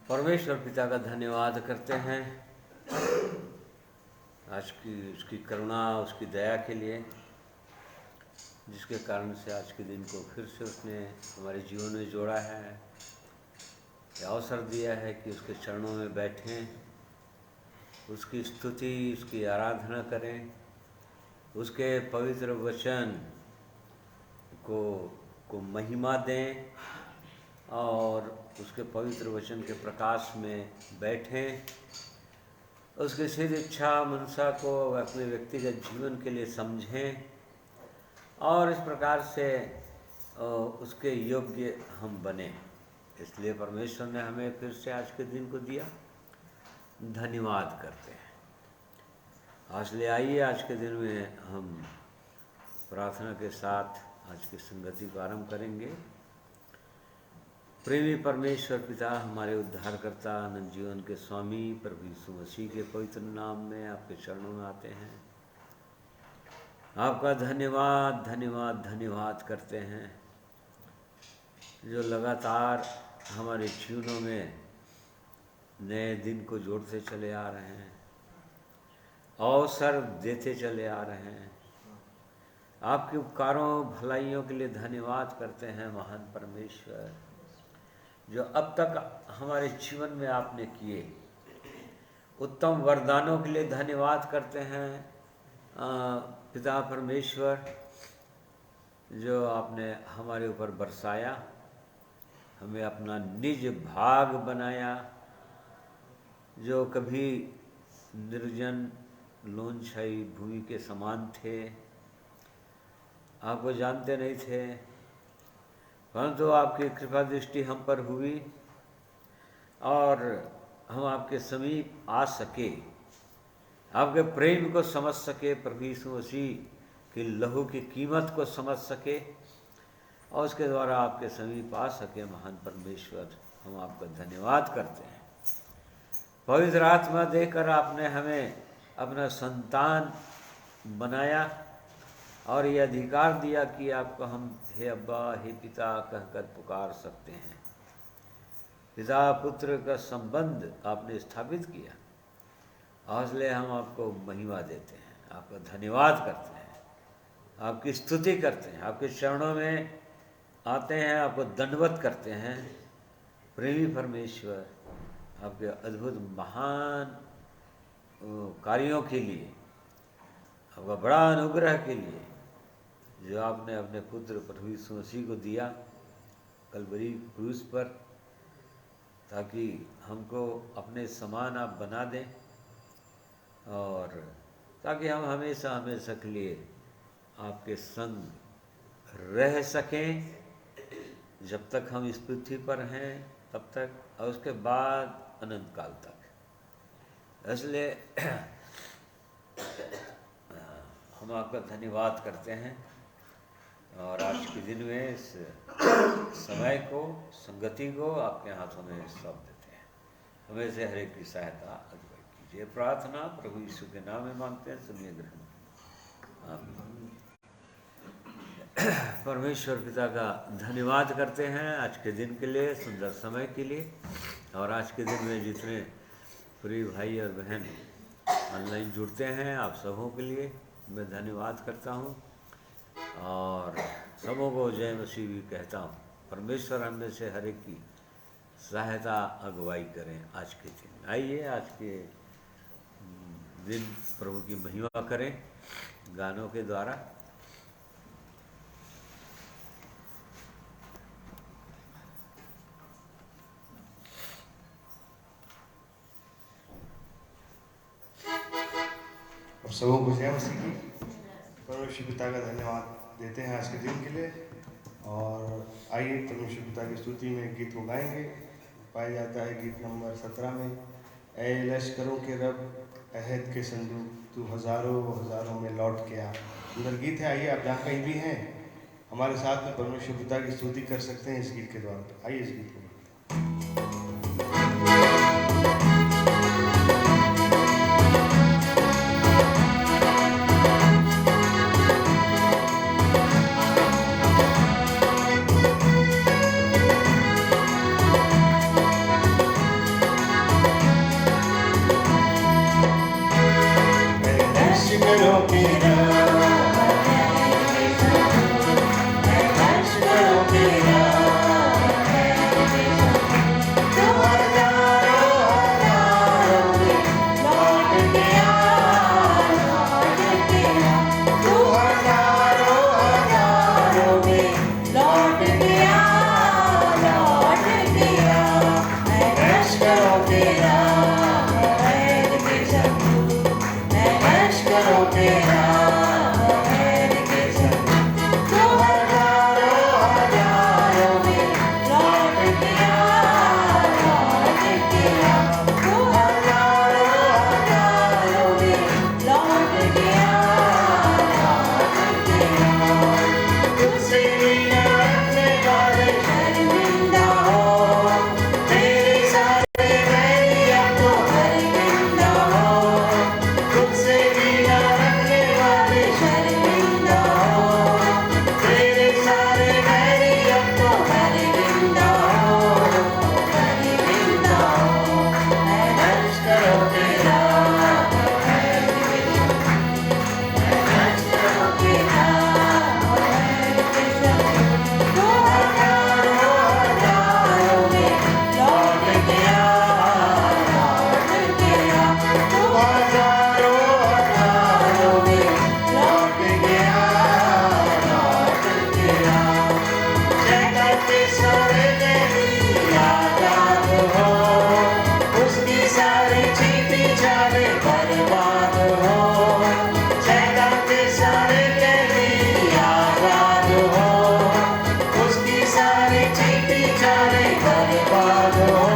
परमेश्वर पिता का धन्यवाद करते हैं आज की उसकी करुणा, उसकी दया के लिए, जिसके कारण से आज के दिन को फिर से उसने हमारे जीवन में जोड़ा है, यह अवसर दिया है कि उसके चरणों में बैठें, उसकी स्तुति, उसकी आराधना करें, उसके पवित्र वचन को महिमा दें और उसके पवित्र वचन के प्रकाश में बैठें, उसकी सिद्ध इच्छा मनसा को अपने व्यक्तिगत जीवन के लिए समझें और इस प्रकार से उसके योग्य हम बने। इसलिए परमेश्वर ने हमें फिर से आज के दिन को दिया, धन्यवाद करते हैं। इसलिए आइए आज के दिन में हम प्रार्थना के साथ आज की संगति को आरंभ करेंगे। प्रेमी परमेश्वर पिता, हमारे उद्धारकर्ता, अनंत जीवन के स्वामी प्रभु यीशु मसीह के पवित्र नाम में आपके चरणों में आते हैं। आपका धन्यवाद धन्यवाद धन्यवाद करते हैं, जो लगातार हमारे जीवनों में नए दिन को जोड़ते चले आ रहे हैं, अवसर देते चले आ रहे हैं। आपके उपकारों भलाइयों के लिए धन्यवाद करते हैं महान परमेश्वर, जो अब तक हमारे जीवन में आपने किए उत्तम वरदानों के लिए धन्यवाद करते हैं। पिता परमेश्वर, जो आपने हमारे ऊपर बरसाया, हमें अपना निज भाग बनाया, जो कभी निर्जन लोनछाई भूमि के समान थे, आपको जानते नहीं थे, परंतु आपकी कृपा दृष्टि हम पर हुई और हम आपके समीप आ सके, आपके प्रेम को समझ सके, प्रभु यीशु मसीह की लहू की कीमत को समझ सके और उसके द्वारा आपके समीप आ सके। महान परमेश्वर, हम आपका धन्यवाद करते हैं। पवित्र आत्मा देकर आपने हमें अपना संतान बनाया और ये अधिकार दिया कि आपको हम हे अब्बा, हे पिता कहकर पुकार सकते हैं। पिता पुत्र का संबंध आपने स्थापित किया, इसलिए हम आपको महिमा देते हैं, आपका धन्यवाद करते हैं, आपकी स्तुति करते हैं, आपके चरणों में आते हैं, आपको दंडवत करते हैं। प्रेमी परमेश्वर, आपके अद्भुत महान कार्यों के लिए, आपका बड़ा अनुग्रह के लिए, जो आपने अपने पुत्र प्रभु यीशु मसीह को दिया कलवरी क्रूस पर, ताकि हमको अपने समान आप बना दें और ताकि हम हमेशा हमेशा के लिए आपके संग रह सकें, जब तक हम इस पृथ्वी पर हैं तब तक, और उसके बाद अनंत काल तक। इसलिए हम आपका धन्यवाद करते हैं और आज के दिन में इस समय को, संगति को आपके हाथों में सौंप देते हैं। हमें से हर एक की सहायता अगुवाई कीजिए। प्रार्थना प्रभु यीशु के नाम में मांगते हैं, सुनिए ग्रहण। आमीन। परमेश्वर पिता का धन्यवाद करते हैं आज के दिन के लिए, सुंदर समय के लिए, और आज के दिन में जितने प्रिय भाई और बहन ऑनलाइन जुड़ते हैं, आप सबों के लिए मैं धन्यवाद करता हूँ और सबों को जय मसीह भी कहता हूँ। परमेश्वर हम में से हर एक की सहायता अगुवाई करें आज के दिन। आइए आज के दिन प्रभु की महिमा करें गानों के द्वारा। और सबों को जय मसीह की। परमेश्वर पिता का धन्यवाद देते हैं आज के दिन के लिए, और आइए परमेश्वर पिता की स्तुति में गीत को गाएंगे। पाया जाता है गीत नंबर 17 में, ऐ लश्करों के रब अहद के संदूक, तू हज़ारों हज़ारों में लौट के आ। सुंदर गीत है। आइए आप जहाँ कहीं भी हैं हमारे साथ में परमेश्वर पिता की स्तुति कर सकते हैं इस गीत के द्वारा। आइए इस गीत को। के सारे आजाद हो, उसकी सारी चीटी चाले बर्बाद हो। शैतान के सारे कैदी आजाद हो, उसकी सारी चीटी चाले बर्बाद हो,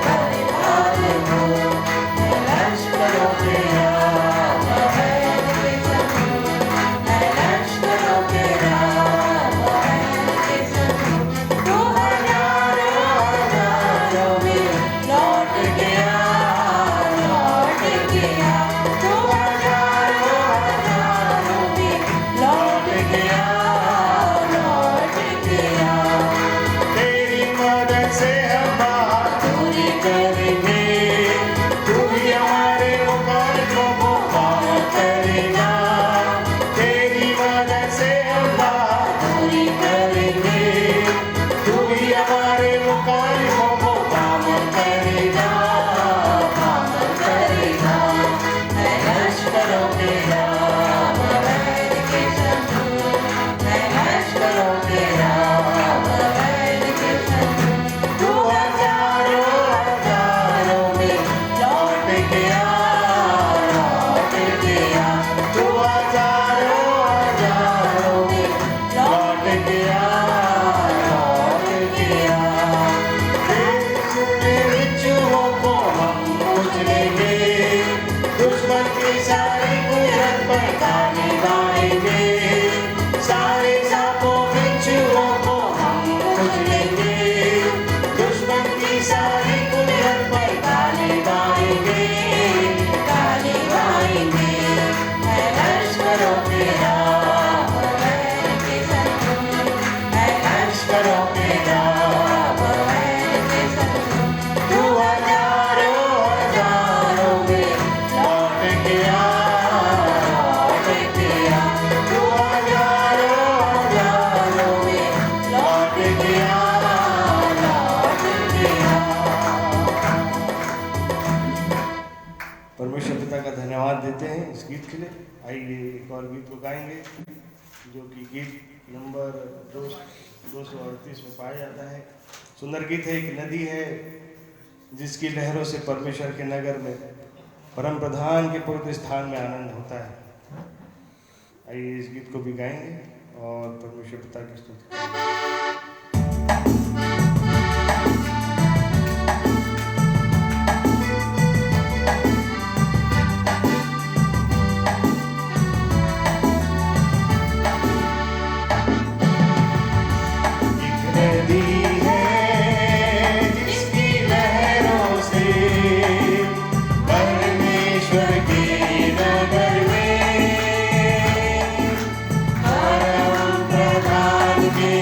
बर्बाद हो। लश्करों के राम है, लश्करों के राम है। तू हजारों हजारों में लौट गया, लौट गया। तू हजारों हजारों में लौट गया, लौट गया। तेरी मदद से हम बात पूरी करेंगे, तू ही हमारे मुकाबले को पार करेगा। तेरी मदद से हम बात पूरी करेंगे, तू ही हमारे मुकाबले को पार करेगा, पार करेगा। मैं लश्करों के राम वैर के शत्रु, मैं लश्करों के राम वैर के शत्रु। तू हजारों हजारों में लौट गया, लौट गया। तू हजारों हजारों में लौट गया, लौट गया। तेरे विचुओं को हम उजलेंगे, दुश्मन की सारी कुरत पर ताने बाएंगे। सारे सांपों बिच्छुओं को हम उजलेंगे, दुश्मन की सारी कुरत पर ताने बाएंगे, ताने बाएंगे। मैं लश्करों के राम वैर के शत्रु, मैं लश्करों के राम वैर के शत्रु। तू हजारों हजारों में लौट गया, लौट गया। तू हजारों हजारों में लौट गया, लौट गया। परमेश्वर पिता का धन्यवाद देते हैं इस गीत के लिए। आइए एक और गीत को गाएंगे, जो कि गीत नंबर 238 में पाया जाता है। सुंदर गीत है। एक नदी है जिसकी लहरों से परमेश्वर के नगर में, परम प्रधान के पवित्र स्थान में आनंद होता है। आइए इस गीत को भी गाएंगे और परमेश्वर पिता की स्तुति करेंगे। एक नदी है जिसकी लहरों से परमेश्वर के नगर में, परम प्रधान के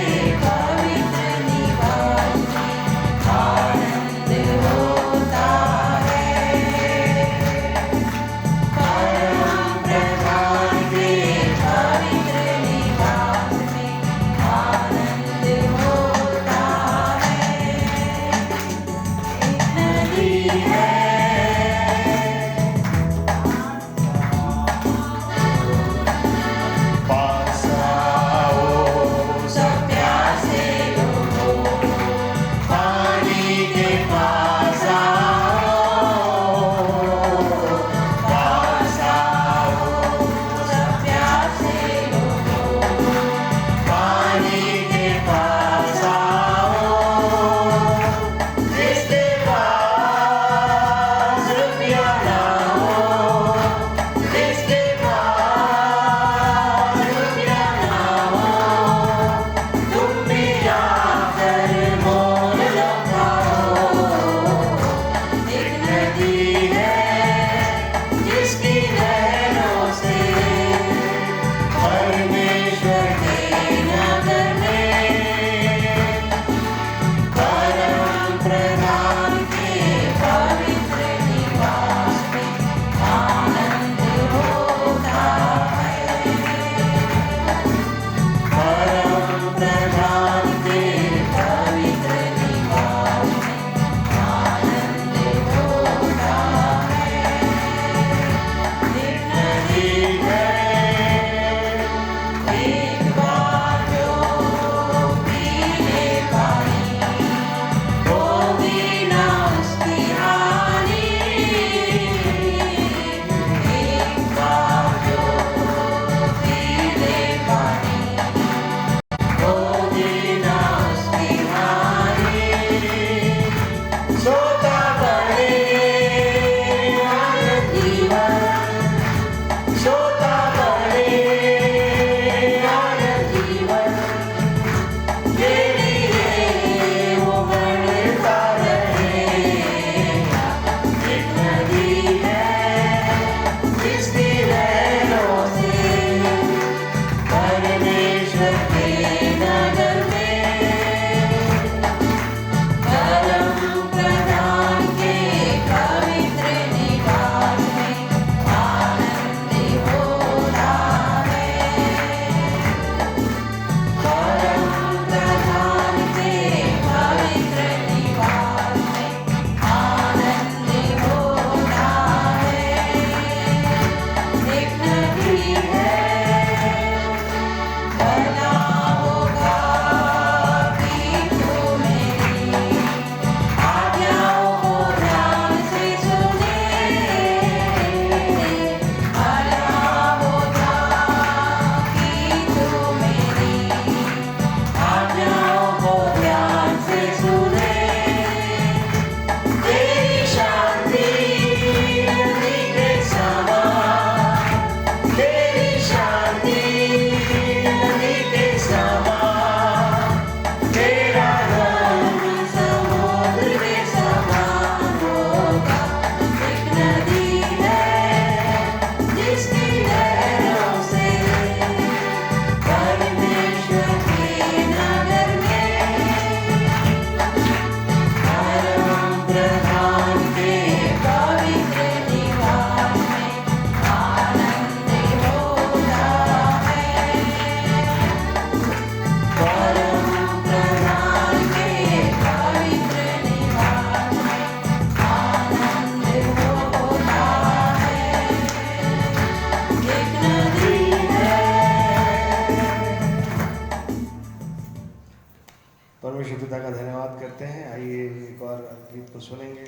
परमेश्वर पिता का धन्यवाद करते हैं। आइए एक और गीत को सुनेंगे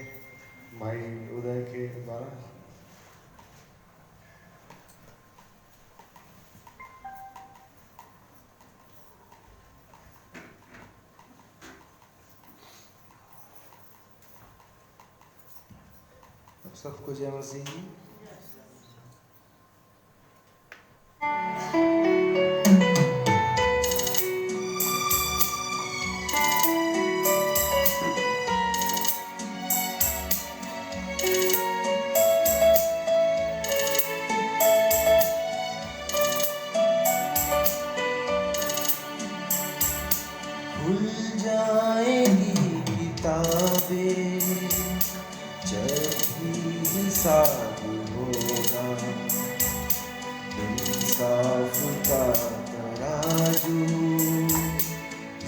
भाई उदय के द्वारा। सबको जय मसीह जी। खुल जाएगी किताबें जब भी हिसाब होगा, इंसाफ का तराजू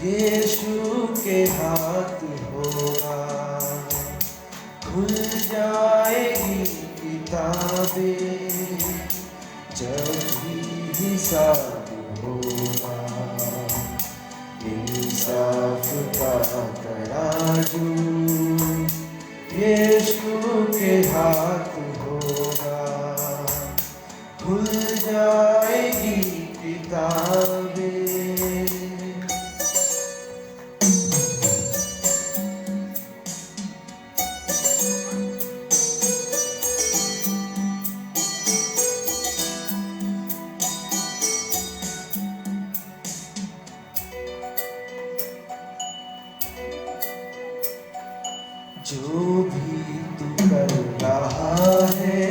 यीशु के हाथ होगा। खुल जाएगी किताबें जब भी हिसाब होगा, इंसाफ का तराजू यीशु के हाथ होगा। खुल जाएगी किताबें। जो भी तू कर रहा है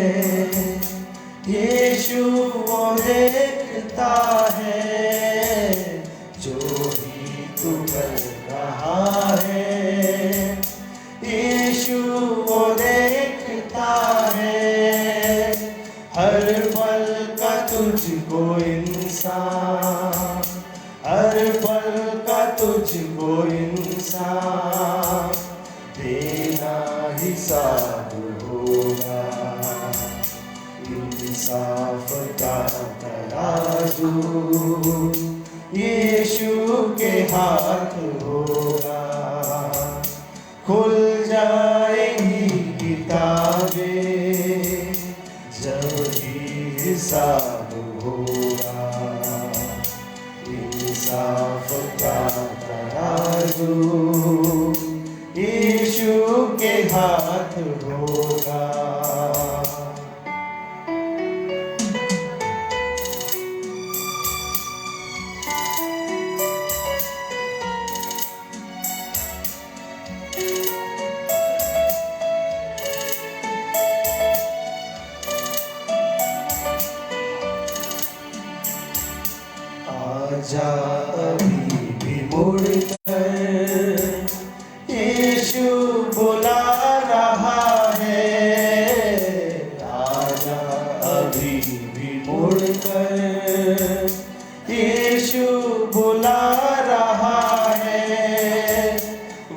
यीशु वो देखता है। जो भी तू कर रहा है यीशु वो देखता है। हर पल का तुझको इंसान, हर पल का तुझको इंसान देना हिसाब होगा। इंसाफ का तराजू यीशु के हाथ होगा। खुल जाएगी किताबें जब भी हिसाब होगा। इंसाफ का तराजू यीशु के हाथ होगा।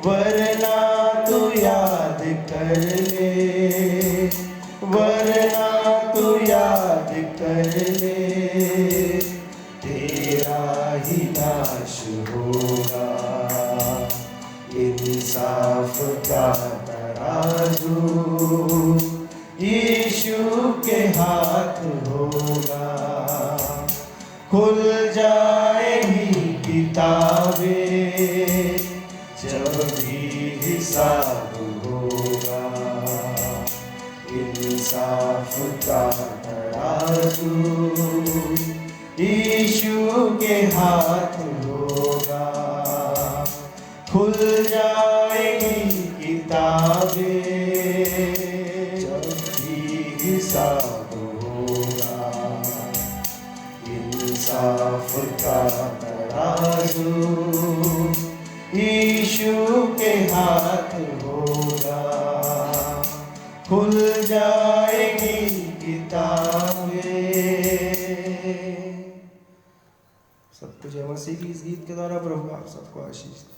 वरना तू याद कर ले, वरना तू याद कर ले, तेरा ही नाश होगा। इंसाफ का तराजू यीशु के हाथ होगा। खुल जाएगी किताबें जब भी हिसाब होगा। इंसाफ का तराजू यीशु के हाथ होगा। खुल जाएगी किताबें जब भी हिसाब होगा। इंसाफ का तराजू यीशु के हाथ होगा। खुल जाएगी किताबें। सबको जय मसीह की। इस गीत के द्वारा प्रभु आप सबको आशीष दे।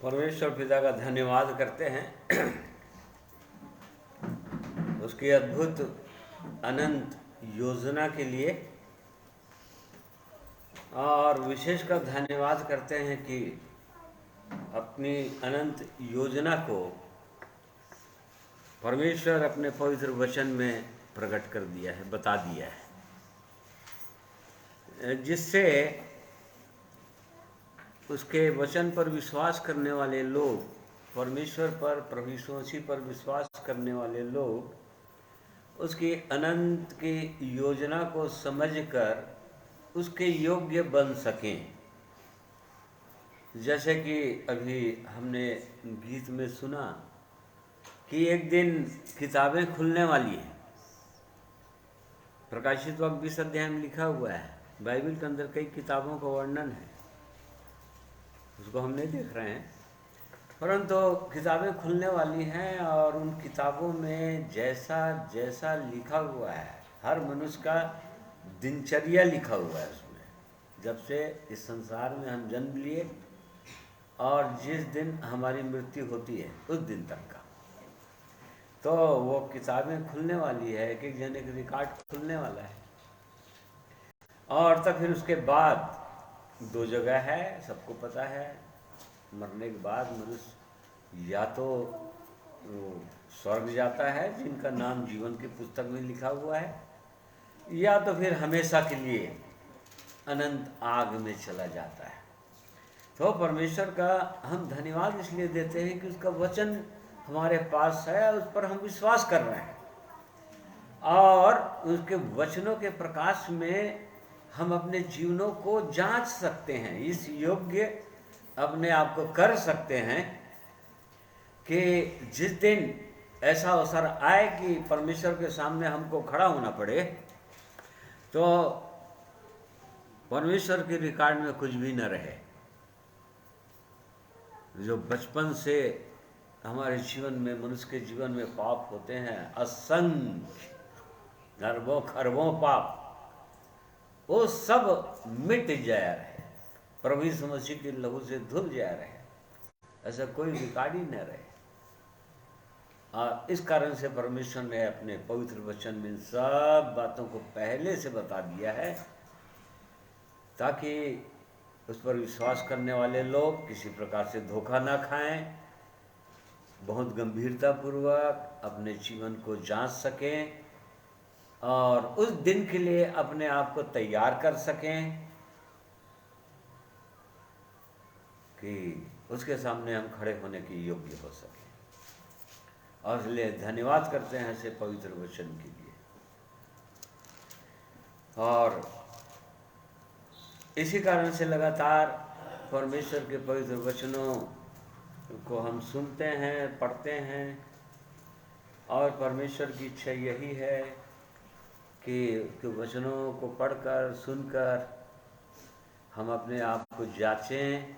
परमेश्वर पिता का धन्यवाद करते हैं उसकी अद्भुत अनंत योजना के लिए, और विशेषकर धन्यवाद करते हैं कि अपनी अनंत योजना को परमेश्वर अपने पवित्र वचन में प्रकट कर दिया है, बता दिया है, जिससे उसके वचन पर विश्वास करने वाले लोग, परमेश्वर पर, प्रभु यीशु मसीह पर विश्वास करने वाले लोग उसकी अनंत की योजना को समझकर उसके योग्य बन सकें। जैसे कि अभी हमने गीत में सुना कि एक दिन किताबें खुलने वाली हैं। प्रकाशित वाक्य 20 अध्याय में लिखा हुआ है। बाइबल के अंदर कई किताबों का वर्णन है, उसको हम नहीं देख रहे हैं, परंतु किताबें खुलने वाली हैं और उन किताबों में जैसा जैसा लिखा हुआ है, हर मनुष्य का दिनचर्या लिखा हुआ है उसमें, जब से इस संसार में हम जन्म लिए और जिस दिन हमारी मृत्यु होती है उस दिन तक का। तो वो किताबें खुलने वाली है, एक एक जने का रिकॉर्ड खुलने वाला है। और तब फिर उसके बाद 2 जगह है, सबको पता है, मरने के बाद मनुष्य या तो स्वर्ग जाता है जिनका नाम जीवन की पुस्तक में लिखा हुआ है, या तो फिर हमेशा के लिए अनंत आग में चला जाता है। तो परमेश्वर का हम धन्यवाद इसलिए देते हैं कि उसका वचन हमारे पास है, उस पर हम विश्वास कर रहे हैं और उसके वचनों के प्रकाश में हम अपने जीवनों को जांच सकते हैं, इस योग्य अपने आप को कर सकते हैं कि जिस दिन ऐसा अवसर आए कि परमेश्वर के सामने हमको खड़ा होना पड़े तो परमेश्वर के रिकॉर्ड में कुछ भी न रहे। जो बचपन से हमारे जीवन में, मनुष्य के जीवन में पाप होते हैं, असंख्य अरबों खरबों पाप, वो सब मिट जाया रहे, प्रभु यीशु मसीह के लहू से धुल जाया रहे, ऐसा कोई रिकॉर्ड ही न रहे। और इस कारण से परमेश्वर ने अपने पवित्र वचन में इन सब बातों को पहले से बता दिया है, ताकि उस पर विश्वास करने वाले लोग किसी प्रकार से धोखा ना खाएं, बहुत गंभीरतापूर्वक अपने जीवन को जांच सकें और उस दिन के लिए अपने आप को तैयार कर सकें कि उसके सामने हम खड़े होने के योग्य हो सकें। और इसलिए धन्यवाद करते हैं ऐसे पवित्र वचन के लिए। और इसी कारण से लगातार परमेश्वर के पवित्र वचनों को हम सुनते हैं, पढ़ते हैं, और परमेश्वर की इच्छा यही है कि उसके वचनों को पढ़कर सुनकर हम अपने आप को जांचें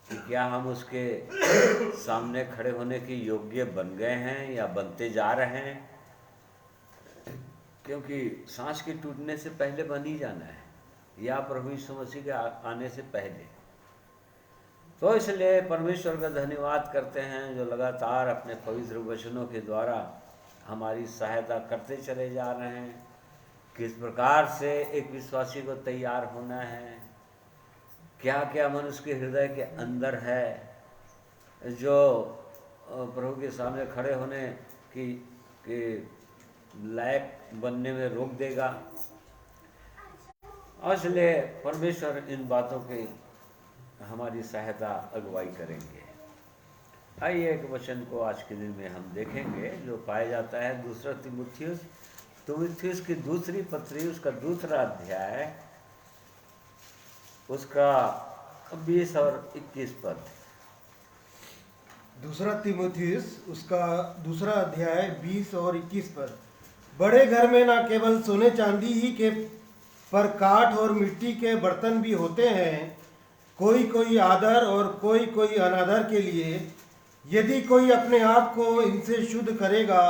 कि क्या हम उसके सामने खड़े होने के योग्य बन गए हैं या बनते जा रहे हैं, क्योंकि सांस के टूटने से पहले बन ही जाना है, या प्रभु यीशु मसीह के आने से पहले। तो इसलिए परमेश्वर का धन्यवाद करते हैं जो लगातार अपने पवित्र वचनों के द्वारा हमारी सहायता करते चले जा रहे हैं, किस प्रकार से एक विश्वासी को तैयार होना है, क्या क्या मनुष्य के हृदय के अंदर है जो प्रभु के सामने खड़े होने की लायक बनने में रोक देगा। और इसलिए परमेश्वर इन बातों की हमारी सहायता अगुवाई करेंगे। आइए एक वचन को आज के दिन में हम देखेंगे जो पाया जाता है दूसरा तीमुथियुस की दूसरी पत्री, उसका दूसरा अध्याय, उसका 20 और 21 पद। दूसरा तीमुथियुस उसका दूसरा अध्याय 20 और 21 पद। बड़े घर में ना केवल सोने चांदी ही के पर काठ और मिट्टी के बर्तन भी होते हैं, कोई कोई आदर और कोई कोई अनादर के लिए। यदि कोई अपने आप को इनसे शुद्ध करेगा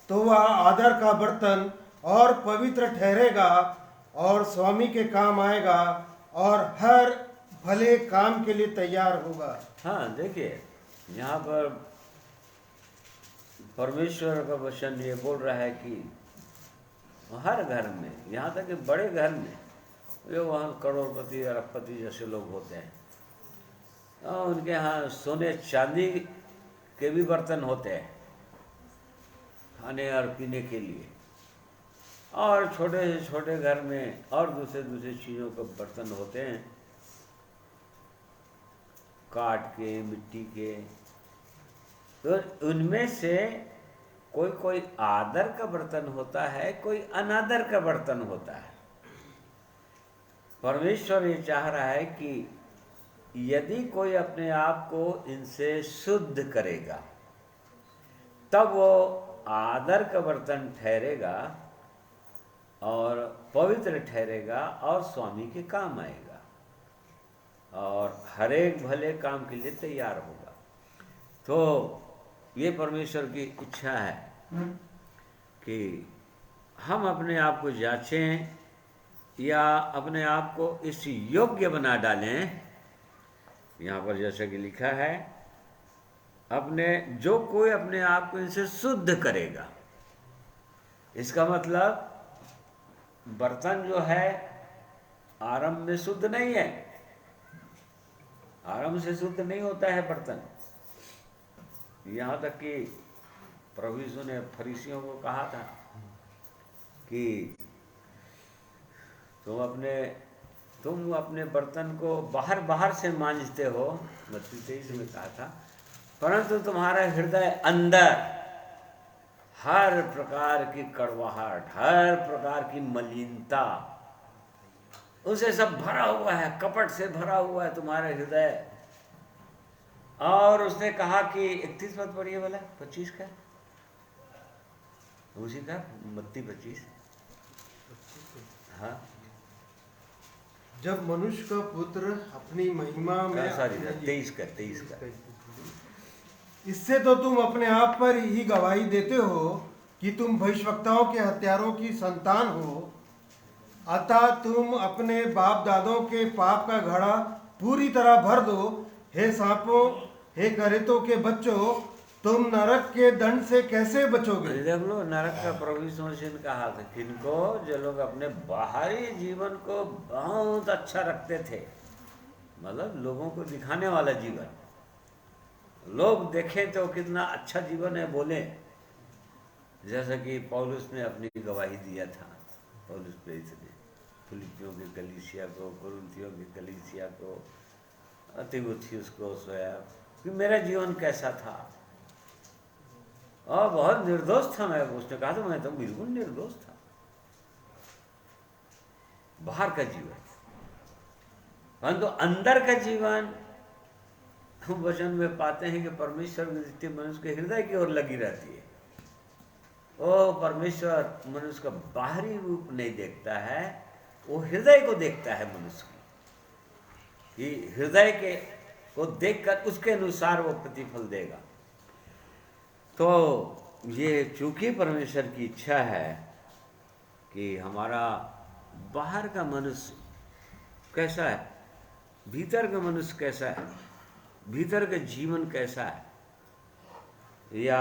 तो वह आदर का बर्तन और पवित्र ठहरेगा और स्वामी के काम आएगा और हर भले काम के लिए तैयार होगा। हाँ, देखिए यहाँ पर परमेश्वर का वचन ये बोल रहा है कि हर घर में, यहाँ तक कि बड़े घर में, जो वहाँ करोड़पति अरबपति जैसे लोग होते हैं, और उनके यहाँ सोने चांदी के भी बर्तन होते हैं खाने और पीने के लिए, और छोटे से छोटे घर में और दूसरे दूसरे चीज़ों के बर्तन होते हैं, काठ के, मिट्टी के। तो उनमें से कोई कोई आदर का बर्तन होता है, कोई अनादर का बर्तन होता है। परमेश्वर ये चाह रहा है कि यदि कोई अपने आप को इनसे शुद्ध करेगा तब वो आदर का बर्तन ठहरेगा और पवित्र ठहरेगा और स्वामी के काम आएगा और हर एक भले काम के लिए तैयार होगा। तो ये परमेश्वर की इच्छा है कि हम अपने आप को जांचें या अपने आप को इस योग्य बना डालें। यहाँ पर जैसा कि लिखा है, जो कोई अपने आप को इनसे शुद्ध करेगा। इसका मतलब बर्तन जो है आरंभ में शुद्ध नहीं है, आरंभ से शुद्ध नहीं होता है बर्तन। यहाँ तक कि प्रभु यीशु ने फरीसियों को कहा था कि तुम अपने बर्तन को बाहर से मांजते हो, मत्ती 23 में कहा था, परंतु तुम्हारा हृदय अंदर हर प्रकार की कड़वाहट, हर प्रकार की मलिनता, उसे सब भरा हुआ है, कपट से भरा हुआ है तुम्हारा हृदय। और उसने कहा कि 31 पद पढ़िए वाला 25 का, उसी का मत्ती 25। हाँ, जब मनुष्य का पुत्र अपनी महिमा में, सॉरी 23 का। इससे तो तुम अपने आप पर ही गवाही देते हो कि तुम भविष्यवक्ताओं के हत्यारों की संतान हो। अतः तुम अपने बाप दादों के पाप का घड़ा पूरी तरह भर दो। हे सांपों, हे करेतों के बच्चों, तुम नरक के दंड से कैसे बचोगे? देख लो, नरक का प्रभु यीशु मसीह ने कहा था किनको? जो लोग अपने बाहरी जीवन को बहुत अच्छा रखते थे, मतलब लोगों को दिखाने वाला जीवन, लोग देखें तो कितना अच्छा जीवन है बोले, जैसा कि पौलुस ने अपनी गवाही दिया था। पौलुस प्रेरित ने फिलिपियों की कलीसिया को, कुरिन्थियों की कलीसिया को, तीमुथियुस को सोया कि मेरा जीवन कैसा था, और बहुत निर्दोष था मैं। उसने कहा था मैं तो बिल्कुल निर्दोष था। बाहर का जीवन, परंतु अंदर का जीवन हम वचन में पाते हैं कि परमेश्वर की दृष्टि मनुष्य के हृदय की ओर लगी रहती है। वो परमेश्वर मनुष्य का बाहरी रूप नहीं देखता है, वो हृदय को देखता है मनुष्य की, कि हृदय के को देखकर उसके अनुसार वो प्रतिफल देगा। तो ये चूंकि परमेश्वर की इच्छा है कि हमारा बाहर का मनुष्य कैसा है, भीतर का मनुष्य कैसा है, भीतर का जीवन कैसा है, या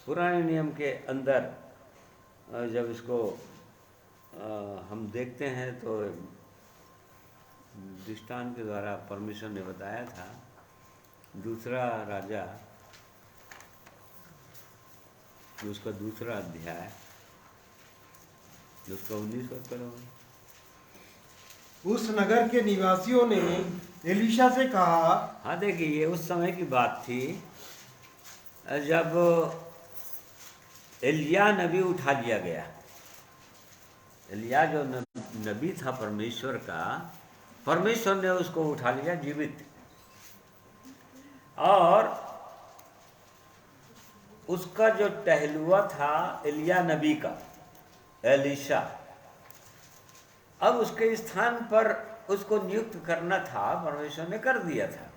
पुराने नियम के अंदर जब इसको हम देखते हैं तो दृष्टांत के द्वारा परमेश्वर ने बताया था, दूसरा राजा उसका दूसरा अध्याय उसका 19 पद। उस नगर के निवासियों ने एलीशा से कहा। हाँ देखिए, ये उस समय की बात थी जब एलिया नबी उठा लिया गया। एलिया जो नबी था परमेश्वर का, परमेश्वर ने उसको उठा लिया जीवित, और उसका जो टहलुआ था एलिया नबी का, एलीशा, अब उसके स्थान पर उसको नियुक्त करना था, परमेश्वर ने कर दिया था,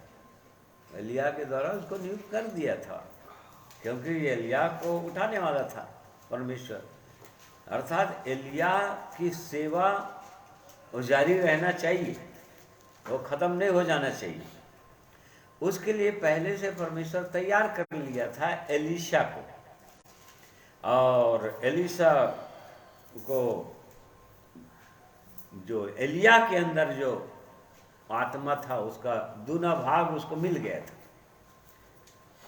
एलिया के द्वारा उसको नियुक्त कर दिया था, क्योंकि एलिया को उठाने वाला था परमेश्वर। अर्थात एलिया की सेवा वो जारी रहना चाहिए, वो ख़त्म नहीं हो जाना चाहिए। उसके लिए पहले से परमेश्वर तैयार कर लिया था एलीशा को, और एलीशा को जो एलिया के अंदर जो आत्मा था उसका दूना भाग उसको मिल गया था,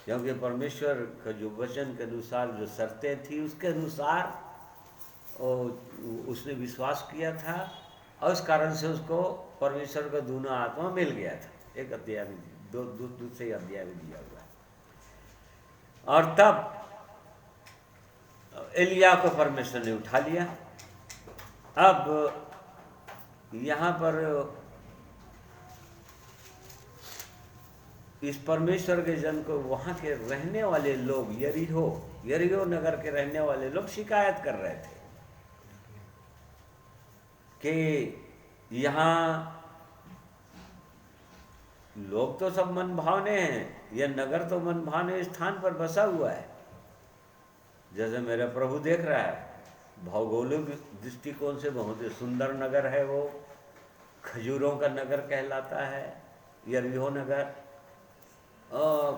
क्योंकि परमेश्वर का जो वचन के अनुसार जो शर्तें थी उसके अनुसार उसने विश्वास किया था, और उस कारण से उसको परमेश्वर का दूना आत्मा मिल गया था। एक अध्याय में दूसरे अध्याय में दिया हुआ है। और तब एलिया को परमेश्वर ने उठा लिया। अब यहाँ पर इस परमेश्वर के जन को वहाँ के रहने वाले लोग, यरीहो नगर के रहने वाले लोग शिकायत कर रहे थे कि यहाँ लोग तो सब मन भावने हैं, यह नगर तो मन भावने स्थान पर बसा हुआ है। जैसे मेरा प्रभु देख रहा है, भौगोलिक दृष्टिकोण से बहुत ही सुंदर नगर है, वो खजूरों का नगर कहलाता है यरीहो नगर।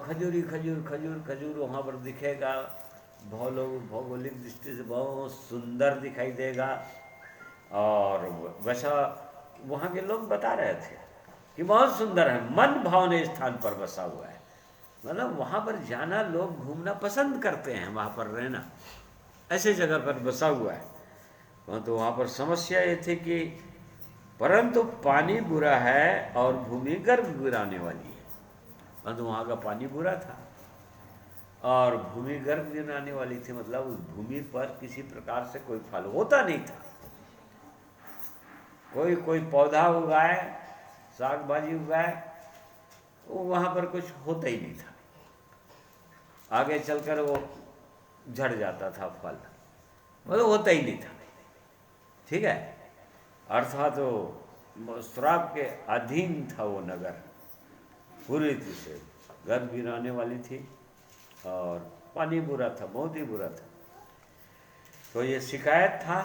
खजूर खजूर वहाँ पर दिखेगा, भौगोलिक दृष्टि से बहुत सुंदर दिखाई देगा। और वैसा वहाँ के लोग बता रहे थे कि बहुत सुंदर है, मन भावने स्थान पर बसा हुआ है, मतलब वहाँ पर जाना, लोग घूमना पसंद करते हैं, वहाँ पर रहना, ऐसे जगह पर बसा हुआ है। परंतु वहाँ पर समस्या ये थी कि परंतु पानी बुरा है और भूमि गर्भ गिराने वाली है। परंतु वहाँ का पानी बुरा था और भूमि गर्भ गिराने वाली थी, मतलब उस भूमि पर किसी प्रकार से कोई फल होता नहीं था। कोई पौधा उगाए, साग भाजी उगाए, वो वहाँ पर कुछ होता ही नहीं था। आगे चलकर वो झड़ जाता था फल, मतलब होता ही नहीं था। ठीक है, अर्थात वो श्राप के अधीन था वो नगर, पूरी रीति से गर्भ गिराने वाली थी और पानी बुरा था, बहुत ही बुरा था। तो ये शिकायत था,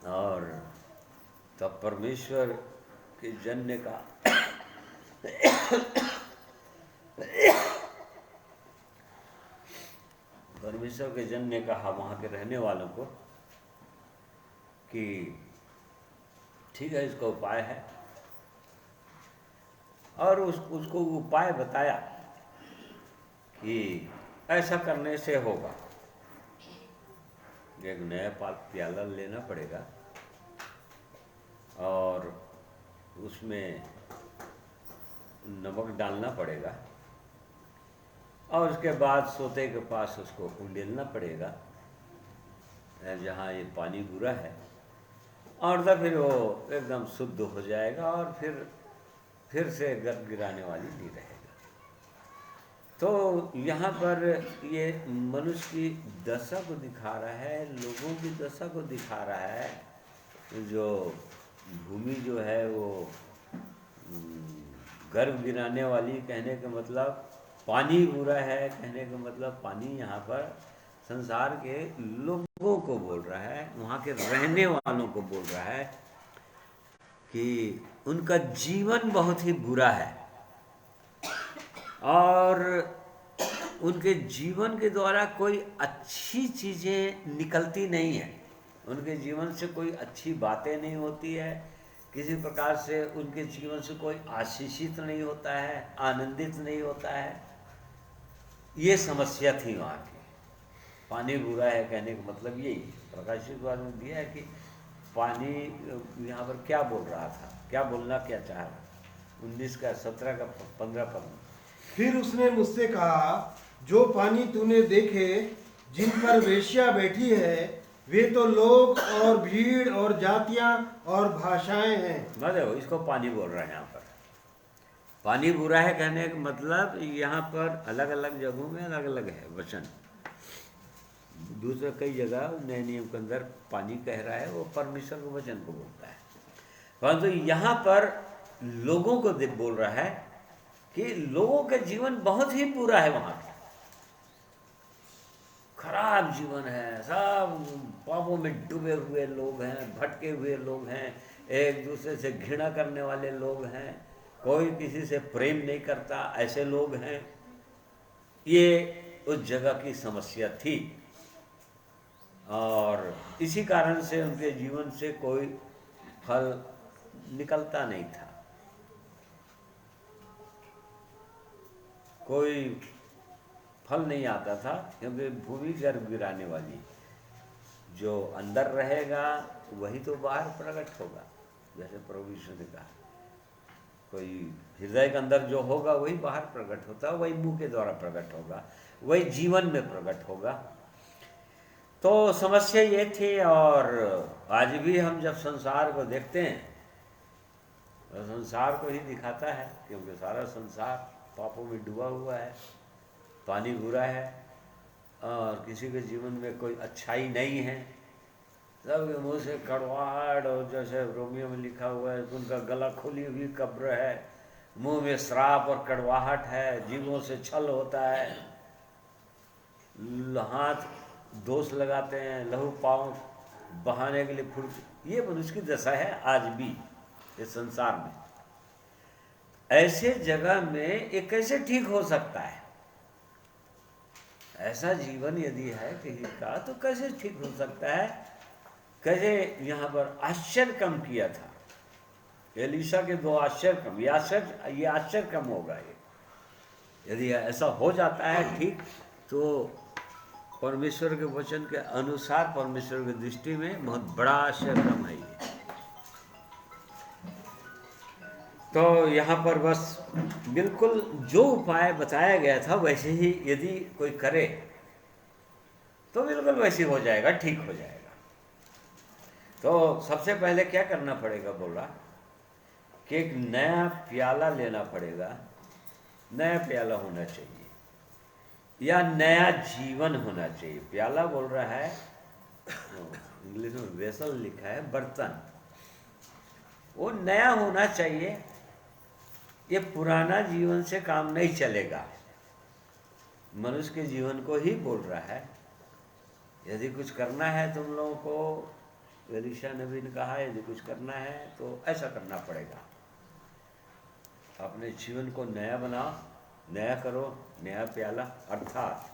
और तब परमेश्वर के जन ने कहा परमेश्वर के जन ने कहा वहाँ के रहने वालों को कि ठीक है, इसका उपाय है, और उसको उपाय बताया कि ऐसा करने से होगा। एक नया प्याला लेना पड़ेगा और उसमें नमक डालना पड़ेगा, और उसके बाद सोते के पास उसको उंडेलना पड़ेगा जहाँ ये पानी बुरा है, और तब फिर वो एकदम शुद्ध हो जाएगा और फिर से गर्भ गिराने वाली नहीं रहेगा। तो यहाँ पर ये मनुष्य की दशा को दिखा रहा है, लोगों की दशा को दिखा रहा है। जो भूमि जो है वो गर्भ गिराने वाली, कहने का मतलब पानी बुरा है, कहने का मतलब पानी यहाँ पर संसार के लोगों को बोल रहा है, वहाँ के रहने वालों को बोल रहा है कि उनका जीवन बहुत ही बुरा है और उनके जीवन के द्वारा कोई अच्छी चीज़ें निकलती नहीं है, उनके जीवन से कोई अच्छी बातें नहीं होती है, किसी प्रकार से उनके जीवन से कोई आशीषित नहीं होता है, आनंदित नहीं होता है। ये समस्या थी वहाँ की। पानी बुरा है कहने का मतलब यही प्रकाशित द्वार में दिया है कि पानी यहाँ पर क्या बोल रहा था, क्या बोलना क्या चाह रहा, 19 का 17 का 15 पद में। फिर उसने मुझसे कहा, जो पानी तूने देखे जिन पर वेश्या बैठी है वे तो लोग और भीड़ और जातियां और भाषाएं हैं। ना देखो, इसको पानी बोल रहा है यहाँ पर। पानी बुरा है कहने का मतलब यहाँ पर अलग अलग जगहों में अलग अलग है वचन। दूसरा कई जगह नए नियम के अंदर पानी कह रहा है, वो परमेश्वर के वचन को बोलता है, परंतु यहाँ पर लोगों को बोल रहा है कि लोगों का जीवन बहुत ही बुरा है, वहाँ का खराब जीवन है, सब पापों में डूबे हुए लोग हैं, भटके हुए लोग हैं, एक दूसरे से घृणा करने वाले लोग हैं, कोई किसी से प्रेम नहीं करता, ऐसे लोग हैं। ये उस जगह की समस्या थी और इसी कारण से उनके जीवन से कोई फल निकलता नहीं था, कोई फल नहीं आता था, क्योंकि भूमि गर्भ गिराने वाली, जो अंदर रहेगा वही तो बाहर प्रकट होगा। जैसे प्रभु यीशु ने कहा, कोई हृदय के अंदर जो होगा वही बाहर प्रकट होता है, वही मुंह के द्वारा प्रकट होगा, वही जीवन में प्रकट होगा। तो समस्या ये थी। और आज भी हम जब संसार को देखते हैं तो संसार को ही दिखाता है, क्योंकि सारा संसार पापों में डूबा हुआ है, पानी बुरा है और किसी के जीवन में कोई अच्छाई नहीं है, सबके मुँह से कड़वाहट, और जैसे रोमियो में लिखा हुआ है उनका गला खुली हुई कब्र है, मुंह में श्राप और कड़वाहट है, जीवों से छल होता है, हाथ दोष लगाते हैं, लहू पाँव बहाने के लिए फुर्ती। ये मनुष्य की दशा है आज भी इस संसार में। ऐसे जगह में ये कैसे ठीक हो सकता है? ऐसा जीवन यदि है किसी का तो कैसे ठीक हो सकता है? कैसे यहाँ पर आश्चर्य कम किया था एलीशा के 2 आश्चर्य कम, ये आश्चर्य कम होगा। ये यदि ऐसा हो जाता है ठीक, तो परमेश्वर के वचन के अनुसार परमेश्वर की दृष्टि में बहुत बड़ा आश्चर्य कम है ये। तो यहाँ पर बस बिल्कुल जो उपाय बताया गया था वैसे ही यदि कोई करे तो बिल्कुल वैसे हो जाएगा, ठीक हो जाएगा। तो सबसे पहले क्या करना पड़ेगा, बोला कि एक नया प्याला लेना पड़ेगा, नया प्याला होना चाहिए या नया जीवन होना चाहिए। प्याला बोल रहा है, इंग्लिश में वेसल लिखा है, बर्तन, वो नया होना चाहिए। ये पुराना जीवन से काम नहीं चलेगा। मनुष्य के जीवन को ही बोल रहा है। यदि कुछ करना है तुम लोगों को, एलीशा नबी ने कहा यदि कुछ करना है तो ऐसा करना पड़ेगा, अपने जीवन को नया बनाओ, नया करो, नया प्याला, अर्थात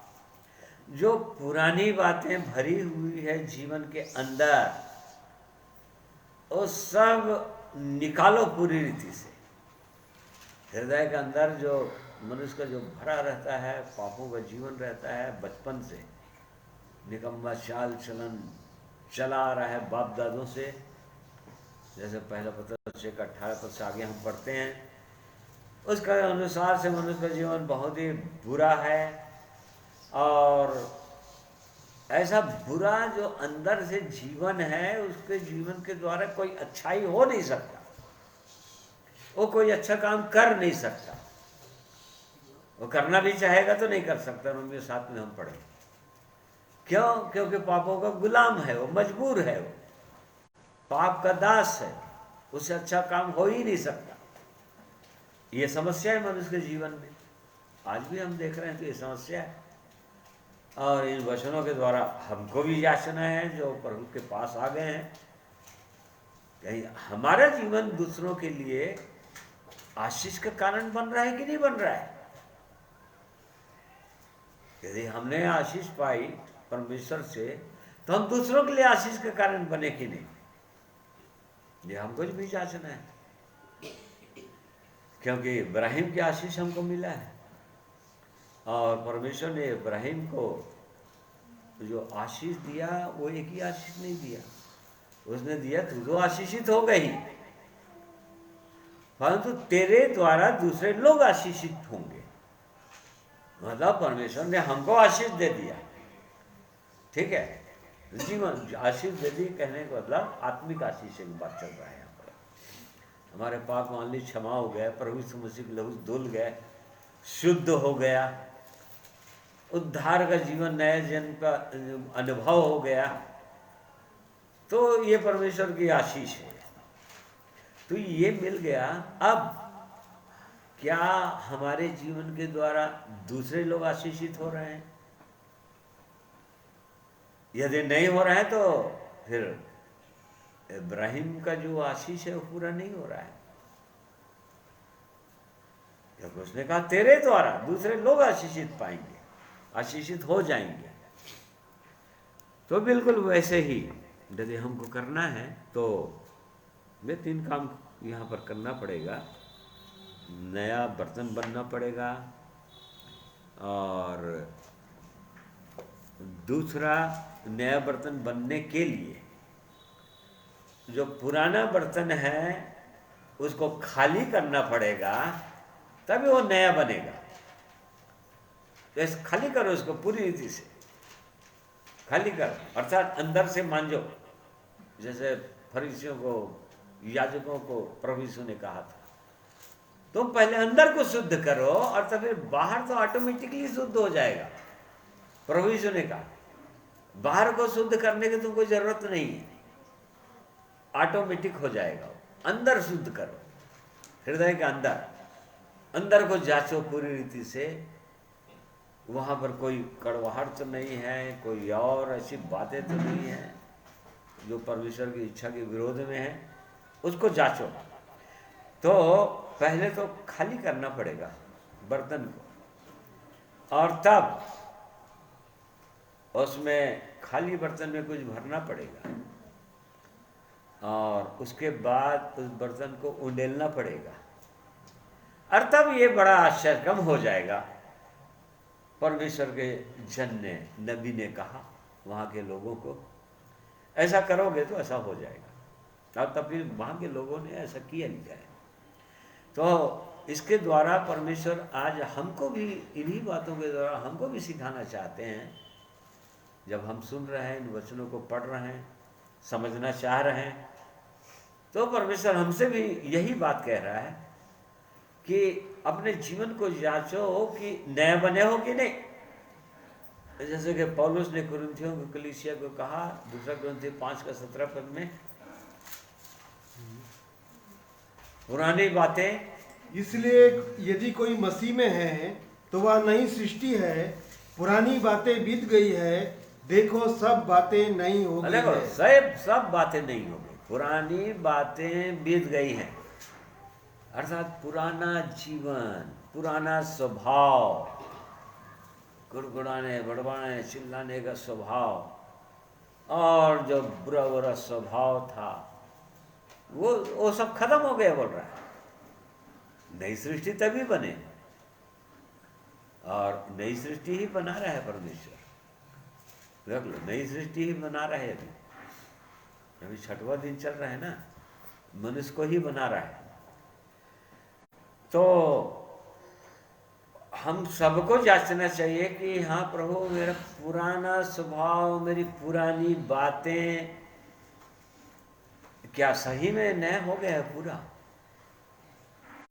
जो पुरानी बातें भरी हुई है जीवन के अंदर वो सब निकालो पूरी रीति से। हृदय के अंदर जो मनुष्य का जो भरा रहता है, पापों का जीवन रहता है, बचपन से निकम्मा चाल चलन चला आ रहा है बाप दादों से, जैसे पहला पत्र 18 पद से आगे हम पढ़ते हैं, उसका अनुसार से मनुष्य का जीवन बहुत ही बुरा है। और ऐसा बुरा जो अंदर से जीवन है, उसके जीवन के द्वारा कोई अच्छाई हो नहीं सकता, वो कोई अच्छा काम कर नहीं सकता, वो करना भी चाहेगा तो नहीं कर सकता। रोमियो 7 में हम पढ़े। क्यों? क्योंकि पापों का गुलाम है, वो मजबूर है, वो पाप का दास है, उससे अच्छा काम हो ही नहीं सकता। ये समस्या है मनुष्य के जीवन में, आज भी हम देख रहे हैं तो ये समस्या है। और इन वचनों के द्वारा हमको भी याचना है जो प्रभु के पास आ गए हैं, कहीं हमारा जीवन दूसरों के लिए आशीष का कारण बन रहा है कि नहीं बन रहा है। यदि हमने आशीष पाई परमेश्वर से तो हम दूसरों के लिए आशीष का कारण बने कि नहीं, ये हमको भी जांचना है। क्योंकि इब्राहिम की आशीष हमको मिला है और परमेश्वर ने इब्राहिम को जो आशीष दिया वो एक ही आशीष नहीं दिया, उसने दिया तू तो आशीषित हो गई, परंतु तेरे द्वारा दूसरे लोग आशीषित होंगे। मतलब परमेश्वर ने हमको आशीष दे दिया, ठीक है, जीवन आशीष दे दी। कहने का मतलब आत्मिक आशीष की बात चल रहा है यहाँ पर। हमारे पाप मान ली क्षमा हो गया, प्रभु यीशु मसीह के लहू धुल गए, शुद्ध हो गया, उद्धार का जीवन, नए जन्म का अनुभव हो गया, तो ये परमेश्वर की आशीष है। तो ये मिल गया। अब क्या हमारे जीवन के द्वारा दूसरे लोग आशीषित हो रहे हैं? यदि नहीं हो रहा है तो फिर इब्राहिम का जो आशीष है वो पूरा नहीं हो रहा है। जब उसने कहा तेरे द्वारा दूसरे लोग आशीषित पाएंगे, आशीषित हो जाएंगे, तो बिल्कुल वैसे ही यदि हमको करना है तो ये 3 काम यहाँ पर करना पड़ेगा। नया बर्तन बनना पड़ेगा, और दूसरा नया बर्तन बनने के लिए जो पुराना बर्तन है उसको खाली करना पड़ेगा, तभी वो नया बनेगा। तो इस खाली करो उसको पूरी रीति से खाली कर, अर्थात अंदर से मांजो, जैसे फरीसियों को, याजकों को प्रभु यीशु ने कहा था, तुम पहले अंदर को शुद्ध करो और तब फिर बाहर तो ऑटोमेटिकली शुद्ध हो जाएगा। प्रभु यीशु ने कहा बाहर को शुद्ध करने की तुमको जरूरत नहीं है, ऑटोमेटिक हो जाएगा। अंदर शुद्ध करो, हृदय के अंदर, अंदर को जांचो पूरी रीति से, वहां पर कोई कड़वाहट तो नहीं है, कोई और ऐसी बातें तो नहीं है जो परमेश्वर की इच्छा के विरोध में है, उसको जांचो। तो पहले तो खाली करना पड़ेगा बर्तन को, और तब उसमें खाली बर्तन में कुछ भरना पड़ेगा, और उसके बाद उस बर्तन को उंडेलना पड़ेगा, और तब ये बड़ा आश्चर्य कम हो जाएगा। परमेश्वर के जन ने, नबी ने कहा वहाँ के लोगों को, ऐसा करोगे तो ऐसा हो जाएगा, और तब फिर वहाँ के लोगों ने ऐसा किया लिखा है। तो इसके द्वारा परमेश्वर आज हमको भी इन्हीं बातों के द्वारा हमको भी सिखाना चाहते हैं। जब हम सुन रहे हैं, इन वचनों को पढ़ रहे हैं, समझना चाह रहे हैं, तो परमेश्वर हमसे भी यही बात कह रहा है कि अपने जीवन को जांचो कि नए बने हो कि नहीं। जैसे कि पौलुस ने कुरिन्थियों को, कलीसिया को कहा 2 कुरिन्थियों 5:17 पद में, पुरानी बातें, इसलिए यदि कोई मसीह में है तो वह नई सृष्टि है, पुरानी बातें बीत गई है, देखो सब बातें नई हो गई देखो है। सब बातें नहीं हो गई, पुरानी बातें बीत गई हैं, अर्थात पुराना जीवन, पुराना स्वभाव, गुड़गुड़ाने, बड़बाने, चिल्लाने का स्वभाव और जो बुरा बुरा स्वभाव था वो सब खत्म हो गया बोल रहा है। नई सृष्टि तभी बने, और नई सृष्टि ही बना रहा है परमेश्वर। देख लो, नई सृष्टि ही बना रहा है। अभी 6वां दिन चल रहा है ना, मनुष्य को ही बना रहा है। तो हम सबको जांचना चाहिए कि हाँ प्रभु, मेरा पुराना स्वभाव, मेरी पुरानी बातें क्या सही में नया हो गया है, पूरा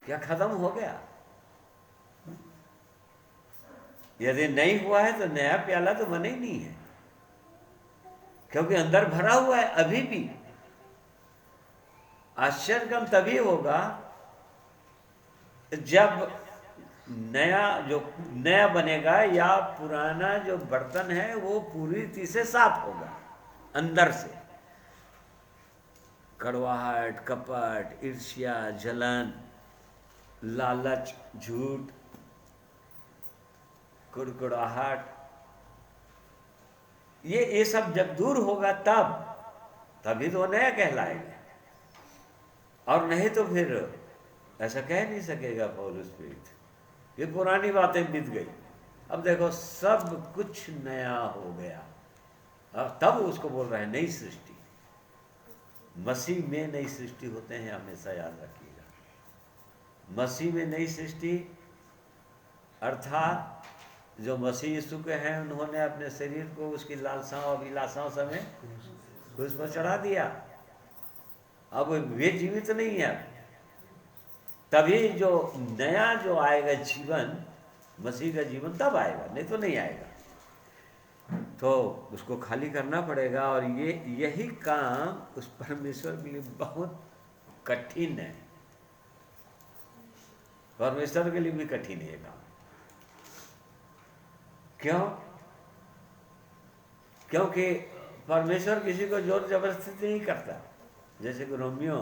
क्या खत्म हो गया? यदि नहीं हुआ है तो नया प्याला तो बना ही नहीं है, क्योंकि अंदर भरा हुआ है अभी भी। आश्चर्यक्रम तभी होगा जब नया बनेगा या पुराना जो बर्तन है वो पूरी रीति से साफ होगा अंदर से। कड़वाहट, कपट, ईर्ष्या, जलन, लालच, झूठ, कुड़कुड़ाहट, ये सब जब दूर होगा तभी तो नया कहलाएगा। और नहीं तो फिर ऐसा कह नहीं सकेगा पौलुस प्रेरित, ये पुरानी बातें बीत गई, अब देखो सब कुछ नया हो गया। अब तब उसको बोल रहा है नई सृष्टि। मसीह में नई सृष्टि होते हैं, हमेशा याद रखिएगा। मसीह में नई सृष्टि अर्थात जो मसीह यीशु के हैं, उन्होंने अपने शरीर को उसकी लालसाओं अभिलाषाओं समेत क्रूस पर चढ़ा दिया। अब वे जीवित नहीं है। तभी जो नया जो आएगा जीवन, मसीह का जीवन तब आएगा, नहीं तो नहीं आएगा। तो उसको खाली करना पड़ेगा। और यही काम उस परमेश्वर के लिए बहुत कठिन है। परमेश्वर के लिए भी कठिन है काम। क्यों? क्योंकि परमेश्वर किसी को जोर जबरदस्ती नहीं करता। जैसे कि रोमियो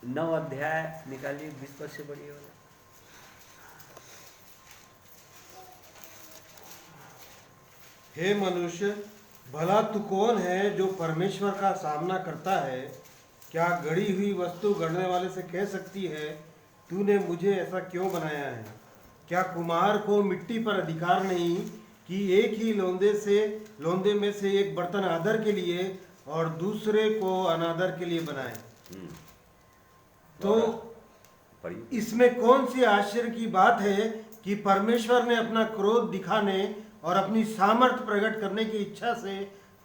9 अध्याय निकालिए, 20 पद से बढ़िए होगा। हे मनुष्य, भला तू कौन है जो परमेश्वर का सामना करता है? क्या गढ़ी हुई वस्तु गढ़ने वाले से कह सकती है, तूने मुझे ऐसा क्यों बनाया है? क्या कुम्हार को मिट्टी पर अधिकार नहीं कि एक ही लोंदे में से एक बर्तन आदर के लिए और दूसरे को अनादर के लिए बनाए? तो इसमें कौन सी आश्चर्य की बात है कि परमेश्वर ने अपना क्रोध दिखाने और अपनी सामर्थ्य प्रकट करने की इच्छा से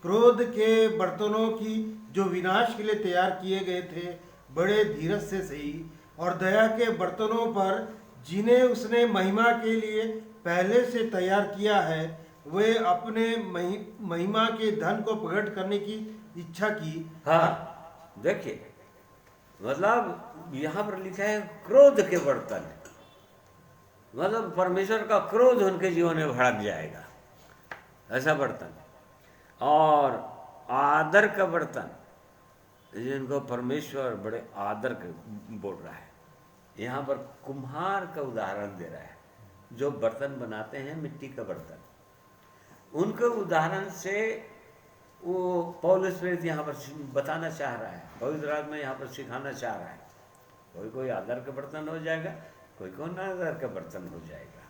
क्रोध के बर्तनों की जो विनाश के लिए तैयार किए गए थे, बड़े धीरज से सही, और दया के बर्तनों पर जिन्हें उसने महिमा के लिए पहले से तैयार किया है, वे अपने महिमा के धन को प्रकट करने की इच्छा की। हाँ, देखिए, मतलब यहाँ पर लिखा है क्रोध के बर्तन, मतलब परमेश्वर का क्रोध उनके जीवन में भड़क जाएगा, ऐसा बर्तन। और आदर का बर्तन, जिनको परमेश्वर बड़े आदर के बोल रहा है। यहाँ पर कुम्हार का उदाहरण दे रहा है, जो बर्तन बनाते हैं मिट्टी का बर्तन, उनके उदाहरण से वो पौलुस प्रेरित यहाँ पर बताना चाह रहा है, पवित्र आत्मा यहाँ पर सिखाना चाह रहा है। कोई कोई आदर का बर्तन हो जाएगा, कोई कोई अनादर का बर्तन हो जाएगा,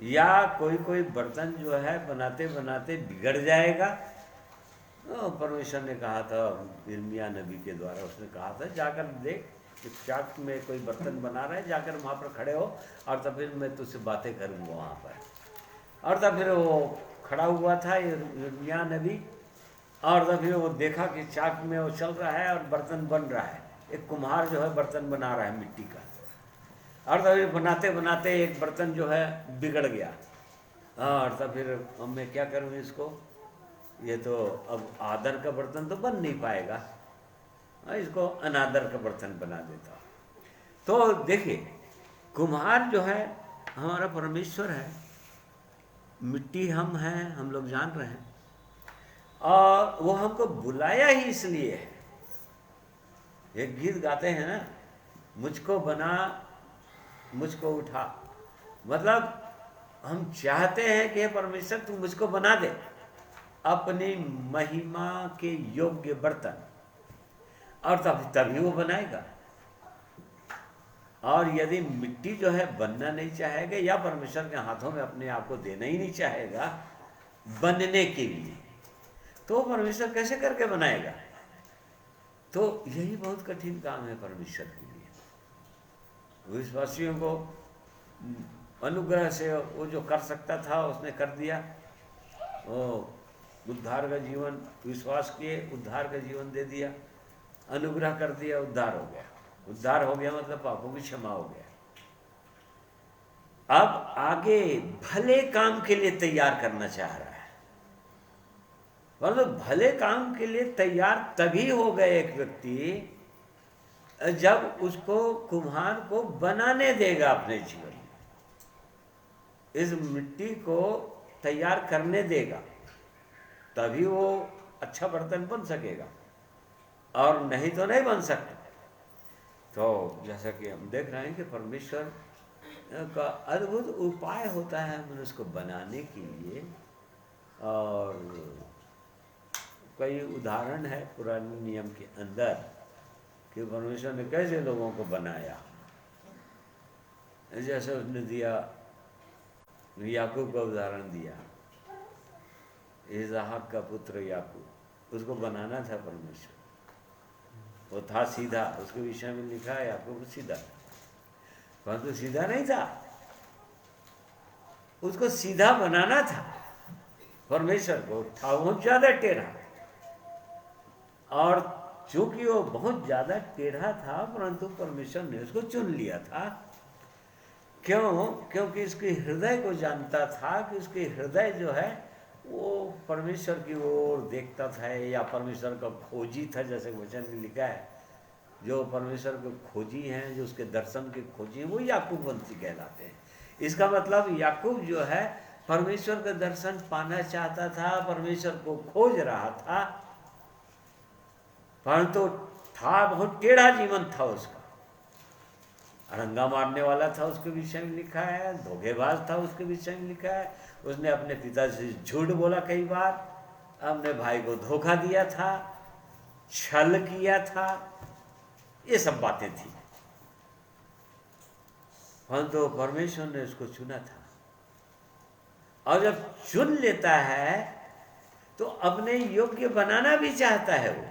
या कोई कोई बर्तन जो है बनाते बनाते बिगड़ जाएगा। परमेश्वर ने कहा था यिर्मयाह नबी के द्वारा, उसने कहा था जाकर देख कि चाक में कोई बर्तन बना रहा है, जाकर वहाँ पर खड़े हो और तब फिर मैं तुझसे बातें करूँगा वहाँ पर। और तब फिर वो खड़ा हुआ था यिर्मयाह नबी, और तब फिर वो देखा कि चाक में वो चल रहा है और बर्तन बन रहा है। एक कुम्हार जो है बर्तन बना रहा है मिट्टी का, और तब फिर बनाते बनाते एक बर्तन जो है बिगड़ गया। और तब फिर अब मैं क्या करूँ इसको, ये तो अब आदर का बर्तन तो बन नहीं पाएगा, इसको अनादर का बर्तन बना देता। तो देखिए, कुम्हार जो है हमारा परमेश्वर है, मिट्टी हम हैं, हम लोग जान रहे हैं, और वो हमको बुलाया ही इसलिए है। एक गीत गाते हैं ना, मुझको बना मुझको उठा, मतलब हम चाहते हैं कि परमेश्वर तू मुझको बना दे अपनी महिमा के योग्य बर्तन, और तभी वो बनाएगा। और यदि मिट्टी जो है बनना नहीं चाहेगा, या परमेश्वर के हाथों में अपने आप को देना ही नहीं चाहेगा बनने के लिए, तो परमेश्वर कैसे करके बनाएगा? तो यही बहुत कठिन काम है परमेश्वर के लिए। विश्वासियों को अनुग्रह से वो जो कर सकता था उसने कर दिया। वो उद्धार का जीवन, विश्वास किए उद्धार का जीवन दे दिया, अनुग्रह कर दिया, उद्धार हो गया। उद्धार हो गया मतलब पापों की क्षमा हो गया। अब आगे भले काम के लिए तैयार करना चाह रहा है। मतलब भले काम के लिए तैयार तभी हो गए एक व्यक्ति जब उसको कुम्हार को बनाने देगा अपने जीवन में, इस मिट्टी को तैयार करने देगा, तभी वो अच्छा बर्तन बन सकेगा, और नहीं तो नहीं बन सकता। तो जैसा कि हम देख रहे हैं कि परमेश्वर का अद्भुत उपाय होता है मनुष्य को बनाने के लिए। और कई उदाहरण है पुराने नियम के अंदर कि परमेश्वर ने कैसे लोगों को बनाया। जैसे उसने दिया, याकूब का उदाहरण दिया, इसहाक का पुत्र याकूब, उसको बनाना था परमेश्वर। वो था सीधा, उसके विषय में लिखा है याकूब सीधा, परंतु सीधा नहीं था, उसको सीधा बनाना था। परमेश्वर को था बहुत ज्यादा टेढ़ा, और चूंकि वो बहुत ज्यादा टेढ़ा था, परंतु परमेश्वर ने उसको चुन लिया था। क्यों? क्योंकि इसके हृदय को जानता था कि उसके हृदय जो है वो परमेश्वर की ओर देखता था, या परमेश्वर का खोजी था। जैसे वचन में लिखा है, जो परमेश्वर के खोजी हैं, जो उसके दर्शन के खोजी हैं, वो याकूब वंशी कहलाते हैं। इसका मतलब याकूब जो है परमेश्वर का दर्शन पाना चाहता था, परमेश्वर को खोज रहा था, परंतु था बहुत टेढ़ा जीवन था उसका, अड़ंगा मारने वाला था, उसके विषय में लिखा है, धोखेबाज था, उसके विषय में लिखा है। उसने अपने पिता से झूठ बोला कई बार, अपने भाई को धोखा दिया था, छल किया था, ये सब बातें थी। परंतु परमेश्वर ने उसको चुना था, और जब चुन लेता है तो अपने योग्य बनाना भी चाहता है। वो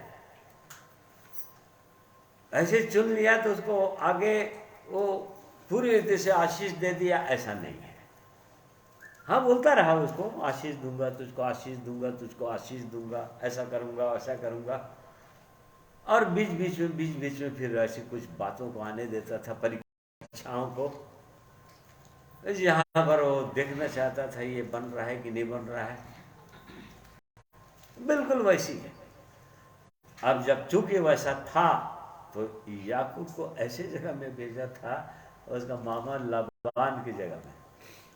ऐसे चुन लिया तो उसको आगे वो पूरी रीति से आशीष दे दिया, ऐसा नहीं है। हाँ, बोलता रहा उसको, आशीष दूंगा तुझको, आशीष दूंगा तुझको, आशीष दूंगा, ऐसा करूंगा, ऐसा करूंगा, और बीच बीच में फिर ऐसी कुछ बातों को आने देता था, परीक्षाओं को, यहाँ पर वो देखना चाहता था ये बन रहा है कि नहीं बन रहा है। बिल्कुल वैसी है। अब जब चूंकि वैसा था तो याकूब को ऐसे जगह में भेजा था, उसका मामा लाबान की जगह में,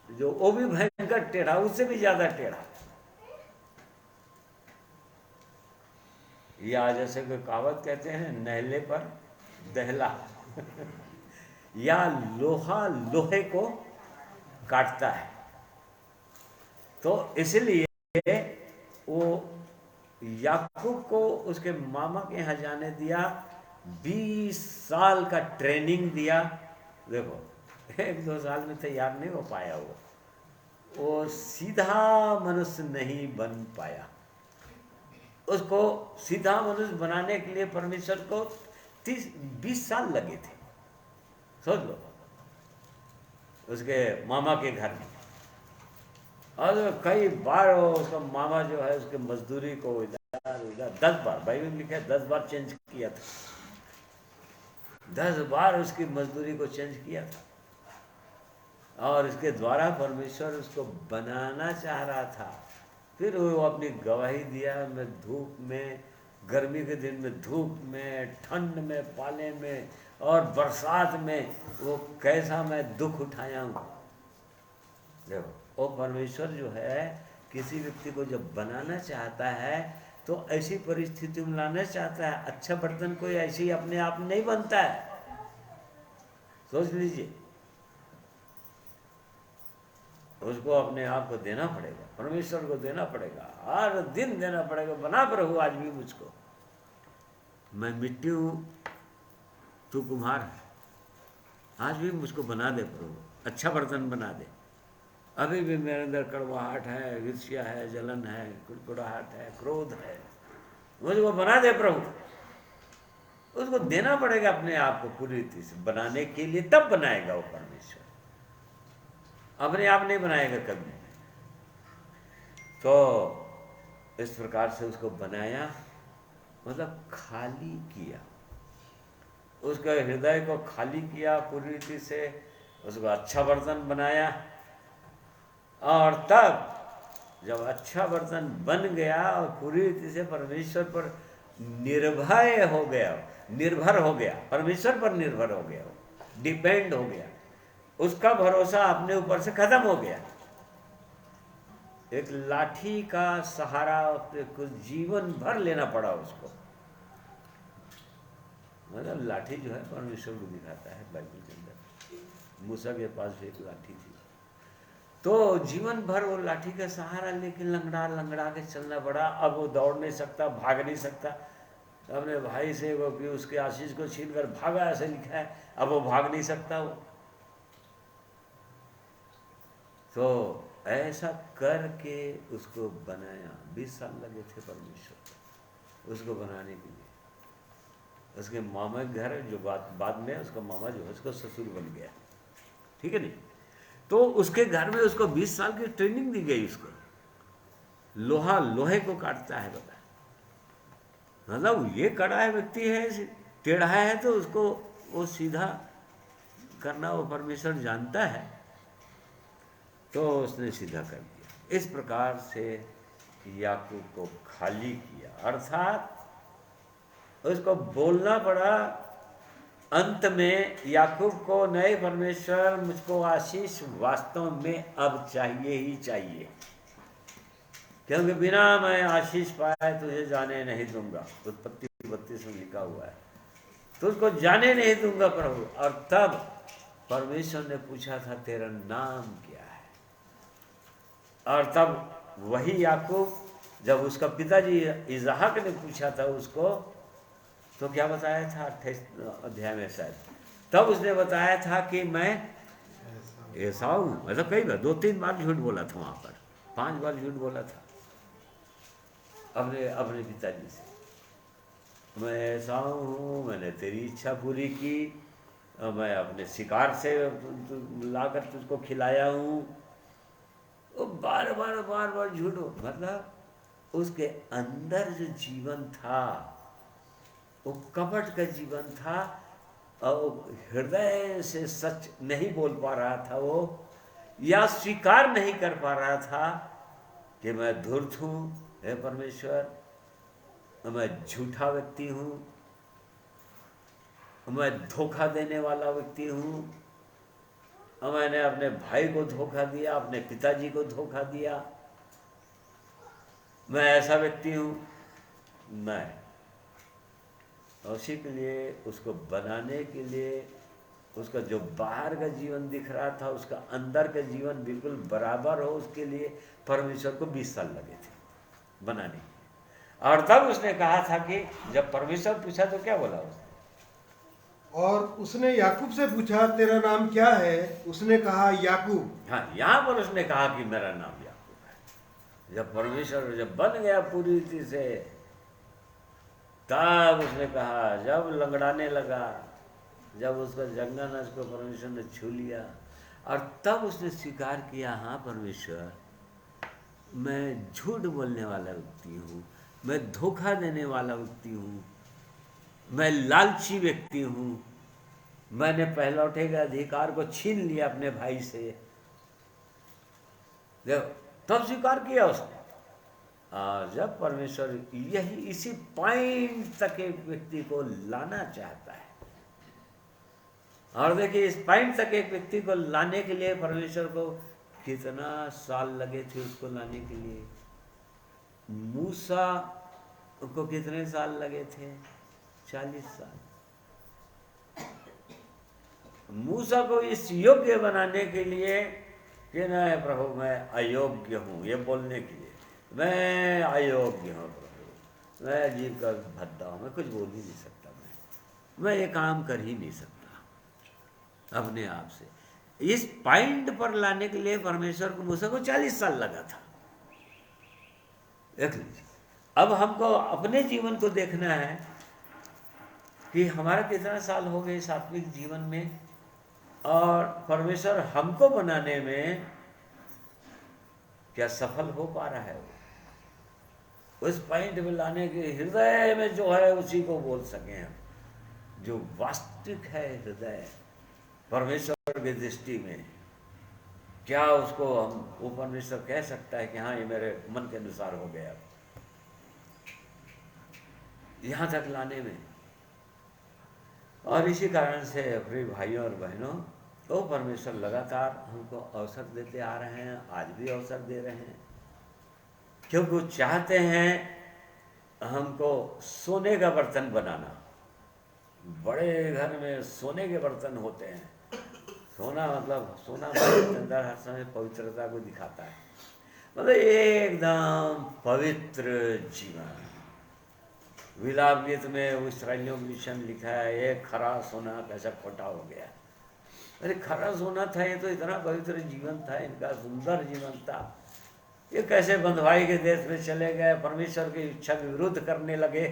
जो वो भी भयंकर टेढ़ा, उससे भी ज्यादा टेढ़ा। या जैसे कोई कहावत कहते हैं, नहले पर दहला या लोहा लोहे को काटता है। तो इसलिए वो याकूब को उसके मामा के यहाँ जाने दिया, 20 साल का ट्रेनिंग दिया। देखो, 1-2 साल में तैयार नहीं हो पाया वो सीधा मनुष्य नहीं बन पाया। उसको सीधा मनुष्य बनाने के लिए परमेश्वर को 20 साल लगे थे। सोच लो, उसके मामा के घर में, और कई बार उसका मामा जो है उसके मजदूरी को इधर 10 बार, बाइबल में लिखा है 10 बार चेंज किया था, 10 बार उसकी मजदूरी को चेंज किया था। और इसके द्वारा परमेश्वर उसको बनाना चाह रहा था। फिर वो अपनी गवाही दिया, मैं धूप में, गर्मी के दिन में धूप में, ठंड में, पाले में और बरसात में वो कैसा मैं दुख उठाया हूँ। देखो, वो परमेश्वर जो है किसी व्यक्ति को जब बनाना चाहता है तो ऐसी परिस्थिति में लाना चाहता है। अच्छा बर्तन कोई ऐसे ही अपने आप नहीं बनता है, सोच लीजिए। उसको अपने आप को देना पड़ेगा, परमेश्वर को देना पड़ेगा, हर दिन देना पड़ेगा। बना प्रभु आज भी मुझको, मैं मिट्टी हूँ, तू कुम्हार है, आज भी मुझको बना दे प्रभु, अच्छा बर्तन बना दे। अभी भी मेरे अंदर कड़वाहट है, ईर्ष्या है, जलन है, कुड़कुड़ाहट है, क्रोध है, मुझको बना दे प्रभु। उसको देना पड़ेगा अपने आप को पूरी रीति से बनाने के लिए, तब बनाएगा वो परमेश्वर, अपने आप नहीं बनाएगा कभी। तो इस प्रकार से उसको बनाया, मतलब खाली किया, उसके हृदय को खाली किया पूरी रीति से, उसको अच्छा बर्तन बनाया, और तब जब अच्छा बर्तन बन गया और पूरी रीति से परमेश्वर पर निर्भर हो गया, परमेश्वर पर निर्भर हो गया, डिपेंड हो गया, उसका भरोसा अपने ऊपर से खत्म हो गया। एक लाठी का सहारा कुछ जीवन भर लेना पड़ा उसको। मतलब लाठी जो है परमेश्वर को दिखाता है बाइबल के अंदर। मूसा के पास भी एक लाठी थी, तो जीवन भर वो लाठी का सहारा लेके लंगड़ा लंगड़ा के चलना पड़ा। अब वो दौड़ नहीं सकता, भाग नहीं सकता। अपने भाई से वो कि उसके आशीष को छीन कर भागा, ऐसे लिखा है। अब वो भाग नहीं सकता वो। तो ऐसा करके उसको बनाया। 20 साल लगे थे परमेश्वर उसको बनाने के लिए। उसके मामा के घर, जो बाद में उसका मामा जो है उसका ससुर बन गया, ठीक है नहीं। तो उसके घर में उसको 20 साल की ट्रेनिंग दी गई। उसको लोहा लोहे को काटता है, बता। मतलब ये कड़ा है व्यक्ति है, टेढ़ा है, तो उसको वो सीधा करना वो परमेश्वर जानता है, तो उसने सीधा कर दिया। इस प्रकार से याकूब को खाली किया, अर्थात उसको बोलना पड़ा अंत में याकूब को, नए परमेश्वर मुझको आशीष वास्तव में अब चाहिए ही चाहिए, क्योंकि बिना मैं आशीष पाए तुझे जाने नहीं दूंगा। उत्पत्ति 32 में लिखा हुआ है, तुझको जाने नहीं दूंगा प्रभु। और तब परमेश्वर ने पूछा था तेरा नाम क्या है, और तब वही याकूब, जब उसका पिताजी इसहाक ने पूछा था उसको, तो क्या बताया था 28 अध्याय में शायद, तब उसने बताया था कि मैं एसाऊ हूँ। मतलब कई बार 2-3 बार झूठ बोला था, वहाँ पर 5 बार झूठ बोला था अपने पिताजी से। मैं एसाऊ हूँ, मैंने तेरी इच्छा पूरी की, मैं अपने शिकार से लाकर तुझको खिलाया हूँ। वो बार बार झूठ। मतलब उसके अंदर जो जीवन था वो कपट का जीवन था, और हृदय से सच नहीं बोल पा रहा था वो, या स्वीकार नहीं कर पा रहा था कि मैं धूर्त हूँ, हे परमेश्वर, मैं झूठा व्यक्ति हूँ, मैं धोखा देने वाला व्यक्ति हूँ, मैंने अपने भाई को धोखा दिया, अपने पिताजी को धोखा दिया, मैं ऐसा व्यक्ति हूँ। मैं उसी के लिए, उसको बनाने के लिए, उसका जो बाहर का जीवन दिख रहा था उसका अंदर का जीवन बिल्कुल बराबर हो, उसके लिए परमेश्वर को 20 साल लगे थे बनाने के। और तब उसने कहा था कि जब परमेश्वर पूछा तो क्या बोला उसने? और उसने याकूब से पूछा तेरा नाम क्या है, उसने कहा याकूब। हाँ, यहाँ पर उसने कहा कि मेरा नाम याकूब है। जब परमेश्वर जब बन गया पूरी रीति से, तब उसने कहा, जब लंगड़ाने लगा, जब उसका जंगल उसको परमेश्वर ने छू लिया, और तब उसने स्वीकार किया, हाँ परमेश्वर, मैं झूठ बोलने वाला व्यक्ति हूँ, मैं धोखा देने वाला व्यक्ति हूँ, मैं लालची व्यक्ति हूँ, मैंने पहलौठे के अधिकार को छीन लिया अपने भाई से। देखो, तब स्वीकार किया उसने। जब परमेश्वर यही इसी पॉइंट तक एक व्यक्ति को लाना चाहता है, और देखिए इस पॉइंट तक एक व्यक्ति को लाने के लिए परमेश्वर को कितना साल लगे थे उसको लाने के लिए। मूसा को कितने साल लगे थे? 40 साल। मूसा को इस योग्य बनाने के लिए कि नहीं प्रभु मैं अयोग्य हूँ, ये बोलने के लिए, मैं अयोग्य हूँ प्रभु, मैं अजीब का भद्दा हूँ, मैं कुछ बोल ही नहीं सकता, मैं ये काम कर ही नहीं सकता अपने आप से। इस पॉइंट पर लाने के लिए परमेश्वर को, मूसा को 40 साल लगा था। देख लीजिए, अब हमको अपने जीवन को देखना है कि हमारा कितना साल हो गए सात्विक जीवन में, और परमेश्वर हमको बनाने में क्या सफल हो पा रहा है। उस पॉइंट में लाने के हृदय में जो है उसी को बोल सके हम, जो वास्तविक है हृदय, परमेश्वर की दृष्टि में क्या उसको हम वो परमेश्वर कह सकता है कि हाँ ये मेरे मन के अनुसार हो गया? यहाँ तक लाने में। और इसी कारण से प्रिय भाइयों और बहनों, तो परमेश्वर लगातार हमको अवसर देते आ रहे हैं, आज भी अवसर दे रहे हैं, क्योंकि वो चाहते हैं हमको सोने का बर्तन बनाना। बड़े घर में सोने के बर्तन होते हैं। सोना मतलब सोना हमारे अंदर हर समय पवित्रता को दिखाता है, मतलब एकदम पवित्र जीवन। विलाप गीत में वो इस्राएलियों के विषय में लिखा है, एक खरा सोना कैसा खोटा हो गया। अरे खरा सोना था, ये तो इतना पवित्र जीवन था, इनका सुंदर जीवन था, ये कैसे बंधुआई के देश में चले गए, परमेश्वर की इच्छा के विरुद्ध करने लगे,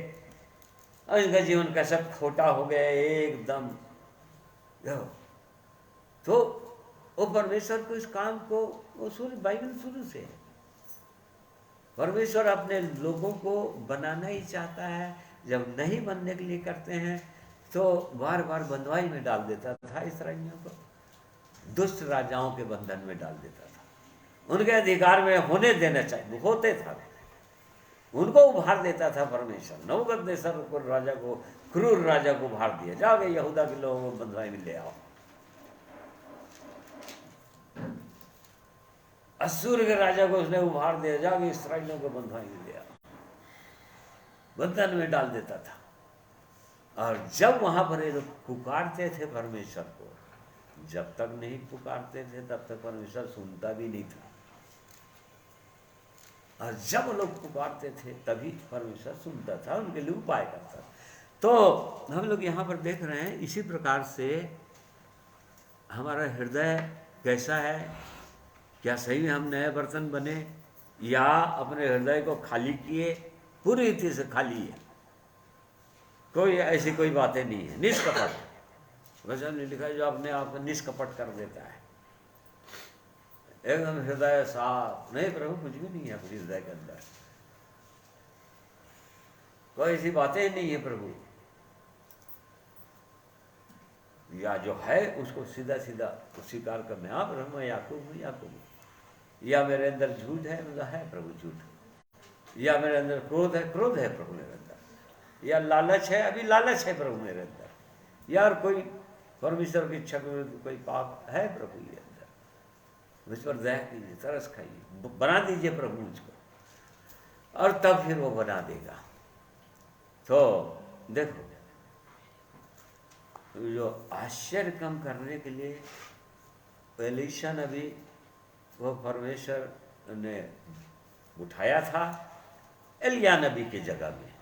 और इनका जीवन कैसा खोटा हो गया एकदम। तो वो परमेश्वर को इस काम को वो बाइबल शुरू से परमेश्वर अपने लोगों को बनाना ही चाहता है। जब नहीं बनने के लिए करते हैं तो बार बार बंधुआई में डाल देता था इस्राएलियों को, दुष्ट राजाओं के बंधन में डाल देता था, उनके अधिकार में होने देना चाहिए होते था, उनको उभार देता था परमेश्वर। नबूकदनेस्सर को राजा को, क्रूर राजा को उभार दिया, जाओगे यहूदा के लोगों को बंधुआई में ले आओ। असूर के राजा को उसने उभार दिया, जाके इस्राएलियों को बंधुआई में ले आओ, बंधन में डाल देता था। और जब वहां पर ये लोग पुकारते थे परमेश्वर को, जब तक नहीं पुकारते थे तब तक परमेश्वर सुनता भी नहीं था, और जब लोग पुकारते थे तभी परमेश्वर सुनता था, उनके लिए उपाय करता था। तो हम लोग यहाँ पर देख रहे हैं इसी प्रकार से हमारा हृदय कैसा है, क्या सही में हम नए बर्तन बने या अपने हृदय को खाली किए, पूरी रीति से खाली है, कोई ऐसी कोई बातें नहीं है, निष्कपट। वचन में लिखा है जो अपने आप को निष्कपट कर देता है, एकदम हृदय साफ। नहीं प्रभु कुछ भी नहीं है अपने हृदय के अंदर, कोई ऐसी बातें ही नहीं है प्रभु, या जो है उसको सीधा सीधा स्वीकार कर, मैं आप प्रभु, मैं याकूब हूँ, याकूब हूँ। या मेरे अंदर झूठ है, मतलब है प्रभु झूठ। या मेरे अंदर क्रोध है, क्रोध है प्रभु मेरे अंदर। या लालच है, अभी लालच है प्रभु मेरे अंदर। या कोई परमेश्वर की इच्छा के विरुद्ध कोई पाप है प्रभु ये अंदर, मुझ पर दया कीजिए, तरस खाइए, बना दीजिए प्रभु मुझको, और तब फिर वो बना देगा। तो देखो जो आश्चर्य कम करने के लिए एलीशा नबी वो परमेश्वर ने उठाया था एलिया नबी के जगह में,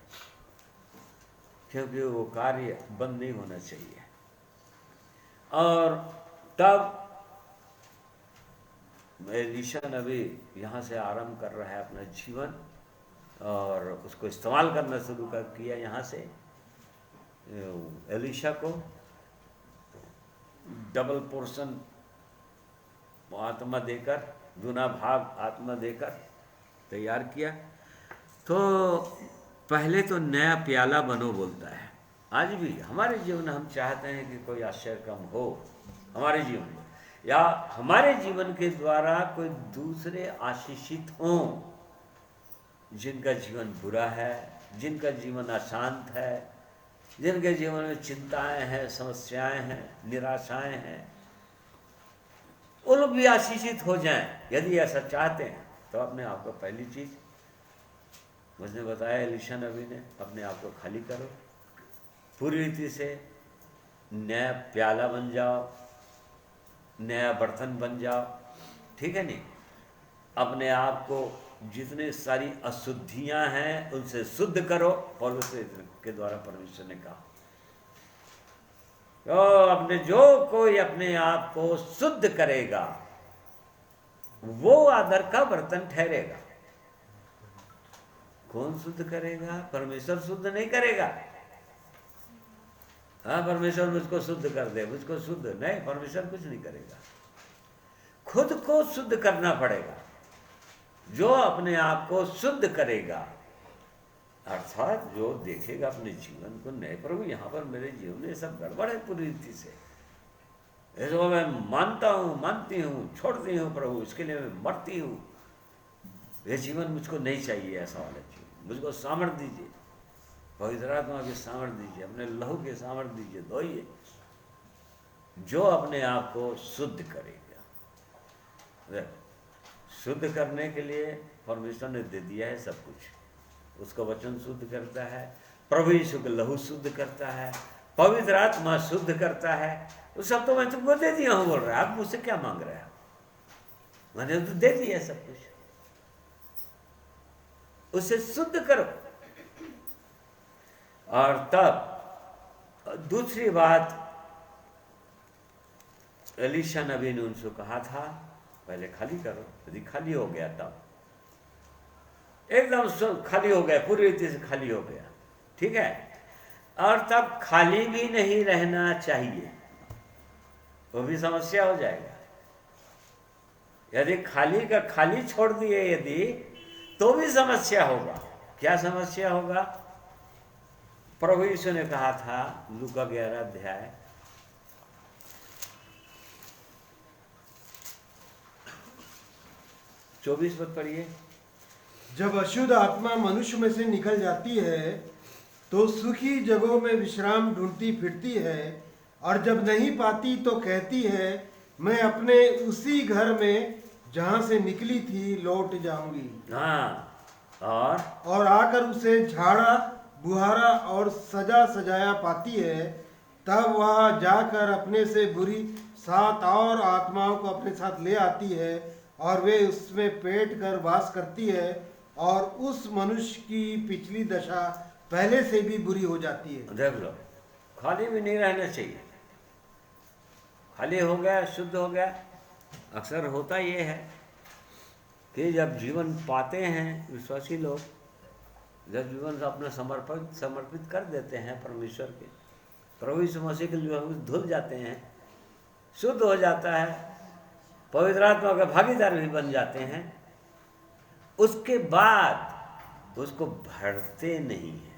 क्योंकि वो कार्य बंद नहीं होना चाहिए। और तब एलीशा नबी यहाँ से आरंभ कर रहा है अपना जीवन, और उसको इस्तेमाल करना शुरू कर किया यहाँ से। एलीशा को डबल पोर्शन आत्मा देकर, दूना भाग आत्मा देकर तैयार किया। तो पहले तो नया प्याला बनो बोलता है। आज भी हमारे जीवन में हम चाहते हैं कि कोई आश्चर्य कम हो हमारे जीवन में, या हमारे जीवन के द्वारा कोई दूसरे आशीषित हों, जिनका जीवन बुरा है, जिनका जीवन अशांत है, जिनके जीवन में चिंताएं हैं, समस्याएं हैं, निराशाएं हैं, वो लोग भी आशीषित हो जाएं। यदि ऐसा चाहते हैं तो अपने आप को, पहली चीज मुझे बताया एलीशा नबी ने, अपने आप को खाली करो, पूरी रीति से नया प्याला बन जाओ, नया बर्तन बन जाओ, ठीक है नहीं। अपने आप को जितने सारी अशुद्धियां हैं उनसे शुद्ध करो, पौलुस के द्वारा परमेश्वर ने कहा। तो अपने जो कोई अपने आप को शुद्ध करेगा वो आदर का बर्तन ठहरेगा। कौन शुद्ध करेगा? परमेश्वर शुद्ध नहीं करेगा। हाँ, परमेश्वर मुझको शुद्ध कर दे, मुझको शुद्ध नहीं, परमेश्वर कुछ नहीं करेगा। खुद को शुद्ध करना पड़ेगा। जो अपने आप को शुद्ध करेगा, अर्थात जो देखेगा अपने जीवन को, नहीं प्रभु यहाँ पर मेरे जीवन में सब गड़बड़ है पूरी रीति से, इसको मैं मानता हूँ, मानती हूँ, छोड़ती हूँ प्रभु, इसके लिए मैं मरती हूँ, ये जीवन मुझको नहीं चाहिए, ऐसा वाला जीवन मुझको सामर्थ्य दीजिए, पवित्र आत्मा के सामर्थ्य दीजिए, अपने लहू के सामर्थ्य दीजिए, धोइए, जो अपने आप को शुद्ध करेगा। शुद्ध करने के लिए परमेश्वर ने दे दिया है सब कुछ, उसका वचन शुद्ध करता है, प्रभु यीशु का लहू शुद्ध करता है, पवित्र आत्मा शुद्ध करता है, वो सब तो मैं तुमको दे दिया हूँ। बोल रहा है, आप मुझसे क्या मांग रहे हैं? मैंने तो दे दिया सब कुछ, उसे शुद्ध करो। और तब दूसरी बात, एलीशा नबी ने उनसे कहा था पहले खाली करो, यदि खाली हो गया तब एकदम खाली हो गया, पूरी रीति से खाली हो गया, ठीक है, और तब खाली भी नहीं रहना चाहिए, वो भी समस्या हो जाएगा। यदि खाली का खाली छोड़ दिए यदि, तो भी समस्या होगा। क्या समस्या होगा? प्रभु यीशु ने कहा था लूका 11 अध्याय 24 पद पढ़िए। जब अशुद्ध आत्मा मनुष्य में से निकल जाती है तो सूखी जगहों में विश्राम ढूंढती फिरती है, और जब नहीं पाती तो कहती है, मैं अपने उसी घर में जहां से निकली थी लौट जाऊंगी। हाँ, और आकर उसे झाड़ा बुहारा और सजा सजाया पाती है, तब वह जाकर अपने से बुरी 7 और आत्माओं को अपने साथ ले आती है, और वे उसमें पेट कर वास करती है, और उस मनुष्य की पिछली दशा पहले से भी बुरी हो जाती है। देख लो, खाली भी नहीं रहना चाहिए। खाली हो गया, शुद्ध हो गया। अक्सर होता ये है कि जब जीवन पाते हैं विश्वासी लोग, जब जीवन अपना समर्पित कर देते हैं परमेश्वर के, प्रभु यीशु मसीह के लिए धुल जाते हैं, शुद्ध हो जाता है, पवित्र आत्मा का भागीदार भी बन जाते हैं, उसके बाद उसको भरते नहीं है,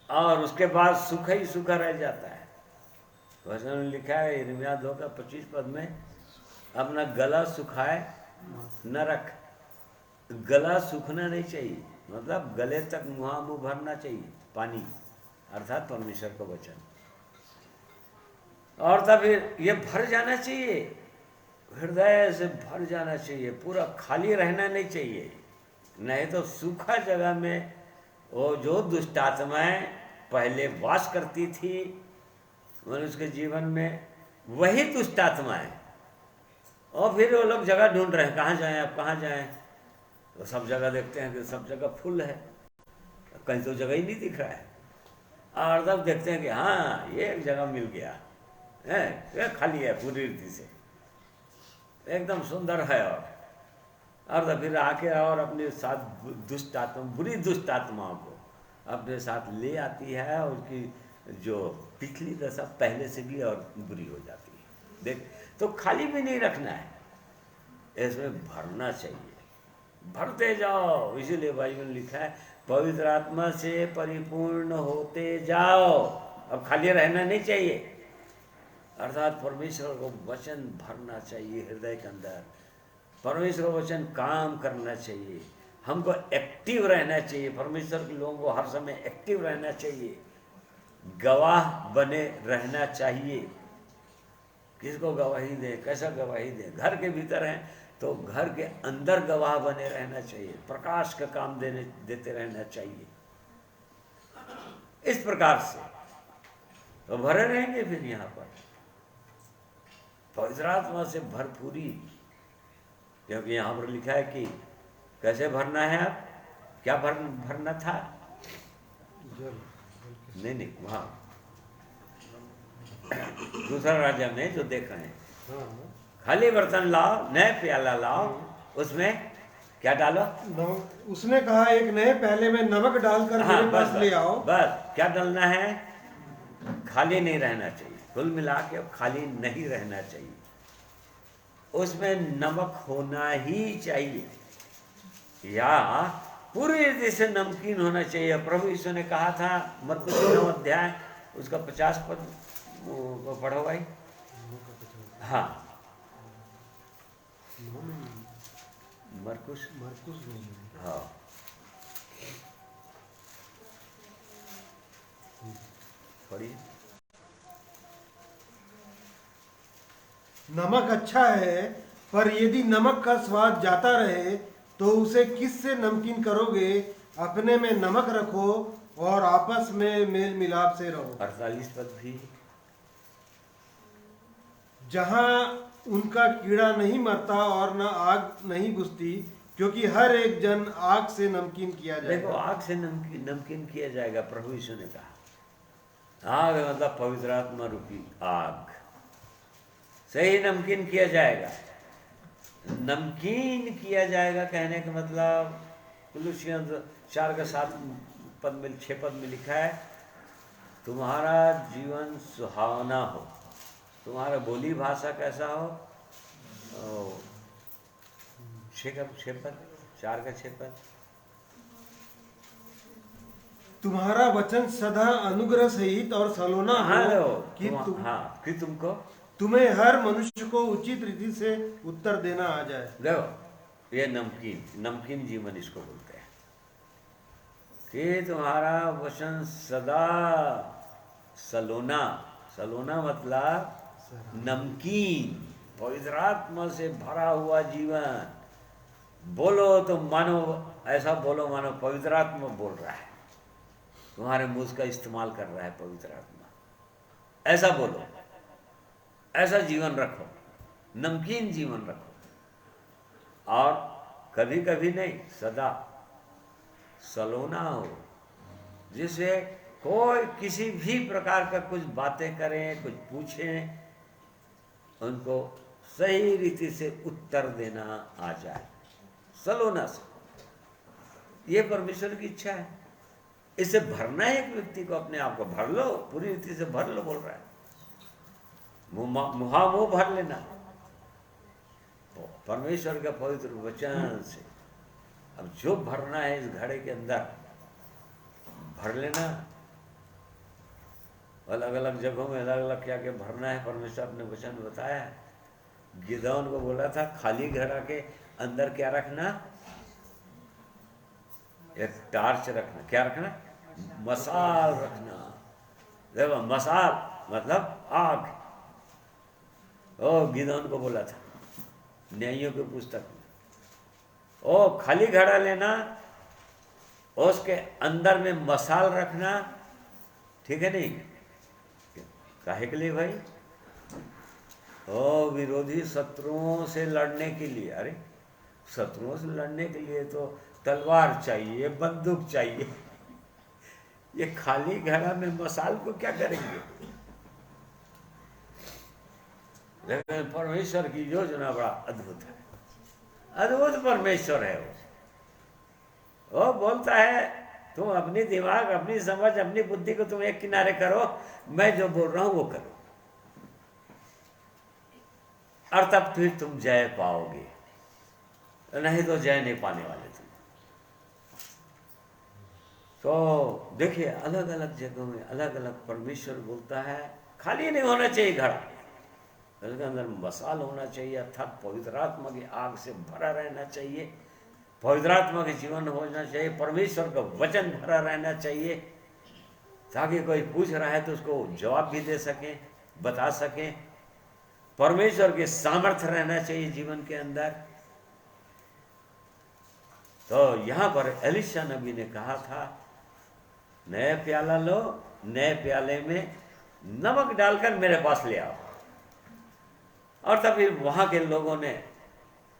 और उसके बाद सूखा ही सूखा रह जाता है। वचन में लिखा है यिर्मयाह 2:25 पद में, अपना गला सुखाए न रख। गला सूखना नहीं चाहिए, मतलब गले तक मुंह भरना चाहिए पानी, अर्थात परमेश्वर का वचन, और तब ये भर जाना चाहिए, हृदय से भर जाना चाहिए, पूरा खाली रहना नहीं चाहिए। नहीं तो सूखा जगह में वो जो दुष्ट आत्माएं पहले वास करती थी मनुष्य के जीवन में, वही दुष्ट आत्माएं, और फिर वो लोग जगह ढूंढ रहे हैं, कहाँ जाएं अब, कहाँ जाएं। तो सब जगह देखते हैं कि सब जगह फुल है, कहीं तो जगह ही नहीं दिख रहा है, और तब देखते हैं कि हाँ ये एक जगह मिल गया है, ये खाली है पूरी रीति से, एकदम सुंदर है, और तब फिर आके और अपने साथ दुष्ट आत्मा, बुरी दुष्ट आत्माओं को अपने साथ ले आती है, और उसकी जो पिछली दशा पहले से भी और बुरी हो जाती है। देख, तो खाली भी नहीं रखना है, इसमें भरना चाहिए, भरते जाओ। इसीलिए बाइबल में लिखा है पवित्र आत्मा से परिपूर्ण होते जाओ। अब खाली रहना नहीं चाहिए, अर्थात परमेश्वर को वचन भरना चाहिए हृदय के अंदर, परमेश्वर का वचन काम करना चाहिए, हमको एक्टिव रहना चाहिए, परमेश्वर के लोगों को हर समय एक्टिव रहना चाहिए, गवाह बने रहना चाहिए। किसको गवाही दें, कैसा गवाही दें? घर के भीतर हैं तो घर के अंदर गवाह बने रहना चाहिए, प्रकाश का काम देते रहना चाहिए। इस प्रकार से तो भरे रहेंगे फिर यहाँ पर पवित्र आत्मा से भरपूरी, क्योंकि यहाँ पर लिखा है कि कैसे भरना है। अब क्या भरना था? नहीं, वहाँ दूसरा राजा में जो देख रहे हैं, खाली बर्तन लाओ, नए प्याला लाओ, उसमें क्या डालो? उसने कहा एक नए प्याले में नमक डालकर मेरे पास ले आओ। बस क्या डालना है? खाली नहीं रहना चाहिए, कुल मिला के खाली नहीं रहना चाहिए, उसमें नमक होना ही चाहिए, या पूरी रीति से नमकीन होना चाहिए। प्रभु यीशु ने कहा था मत्ती 9 अध्याय उसका 50 पद वो पढ़ो भाई। हाँ, मरकुस। मरकुस नहीं है। हाँ, पढ़िए। नमक अच्छा है, पर यदि नमक का स्वाद जाता रहे तो उसे किससे नमकीन करोगे? अपने में नमक रखो और आपस में मेल मिलाप से रहो। 48 पद भी। जहाँ उनका कीड़ा नहीं मरता और न आग नहीं बुझती, क्योंकि हर एक जन आग से नमकीन किया देखो, जाएगा। आग से नमकीन नमकीन किया जाएगा, प्रभु यीशु ने कहा। आग मतलब पवित्र आत्मा रूपी आग से ही नमकीन किया जाएगा। नमकीन किया जाएगा कहने का मतलब कुलुसियन 4:7 पद में 6 पद में लिखा है, तुम्हारा जीवन सुहावना हो, तुम्हारा बोली भाषा कैसा हो। 6 पद 4:6 पद। तुम्हारा वचन सदा अनुग्रह सहित और सलोना हो कि तुमको तुम्हें हर मनुष्य को उचित रीति से उत्तर देना आ जाए। देखो, ये नमकीन जीवन इसको बोलते हैं कि तुम्हारा वचन सदा सलोना मतलब नमकीन, पवित्र आत्मा से भरा हुआ जीवन। बोलो तो मानो, ऐसा बोलो मानो पवित्र आत्मा बोल रहा है, तुम्हारे मुंह का इस्तेमाल कर रहा है पवित्र आत्मा। ऐसा बोलो, ऐसा जीवन रखो, नमकीन जीवन रखो। और कभी कभी नहीं, सदा सलोना हो, जिससे कोई किसी भी प्रकार का कुछ बातें करें, कुछ पूछें, उनको सही रीति से उत्तर देना आ जाए, सलोना से। ये परमेश्वर की इच्छा है। इसे भरना है, एक व्यक्ति को अपने आप को भर लो, पूरी रीति से भर लो, बोल रहा है। मुँह भर लेना परमेश्वर के पवित्र वचन से। अब जो भरना है इस घड़े के अंदर भर लेना। अलग अलग जगहों में अलग अलग क्या क्या भरना है, परमेश्वर अपने वचन में बताया है। गिदौन को बोला था खाली घड़ा के अंदर क्या रखना, एक टार्च रखना। क्या रखना? मसाल रखना। देखो, मसाल मतलब आग। ओ गिदौन को बोला था न्यायियों की पुस्तक में। ओ खाली घड़ा लेना, उसके अंदर में मसाल रखना, ठीक है नहीं? काहे के लिए भाई? ओ विरोधी शत्रुओं से लड़ने के लिए। अरे शत्रुओं से लड़ने के लिए तो तलवार चाहिए, बंदूक चाहिए। ये खाली घड़ा में मसाल को क्या करेंगे? लेकिन परमेश्वर की योजना बड़ा अद्भुत है, अद्भुत परमेश्वर है वो बोलता है तुम अपनी दिमाग, अपनी समझ, अपनी बुद्धि को तुम एक किनारे करो, मैं जो बोल रहा हूं वो करो, और तब फिर तुम जय पाओगे, नहीं तो जय नहीं पाने वाले तुम। तो देखिए, अलग अलग जगहों में अलग अलग परमेश्वर बोलता है। खाली नहीं होना चाहिए घड़ा, उसके अंदर मसाल होना चाहिए, अर्थात पवित्र आत्मा की आग से भरा रहना चाहिए, पवित्र आत्मा के जीवन होना चाहिए, परमेश्वर का वचन भरा रहना चाहिए, ताकि कोई पूछ रहा है तो उसको जवाब भी दे सके, बता सके। परमेश्वर के सामर्थ्य रहना चाहिए जीवन के अंदर। तो यहां पर एलिशा नबी ने कहा था, नया प्याला लो, नए प्याले में नमक डालकर मेरे पास ले आओ। और तभी वहां के लोगों ने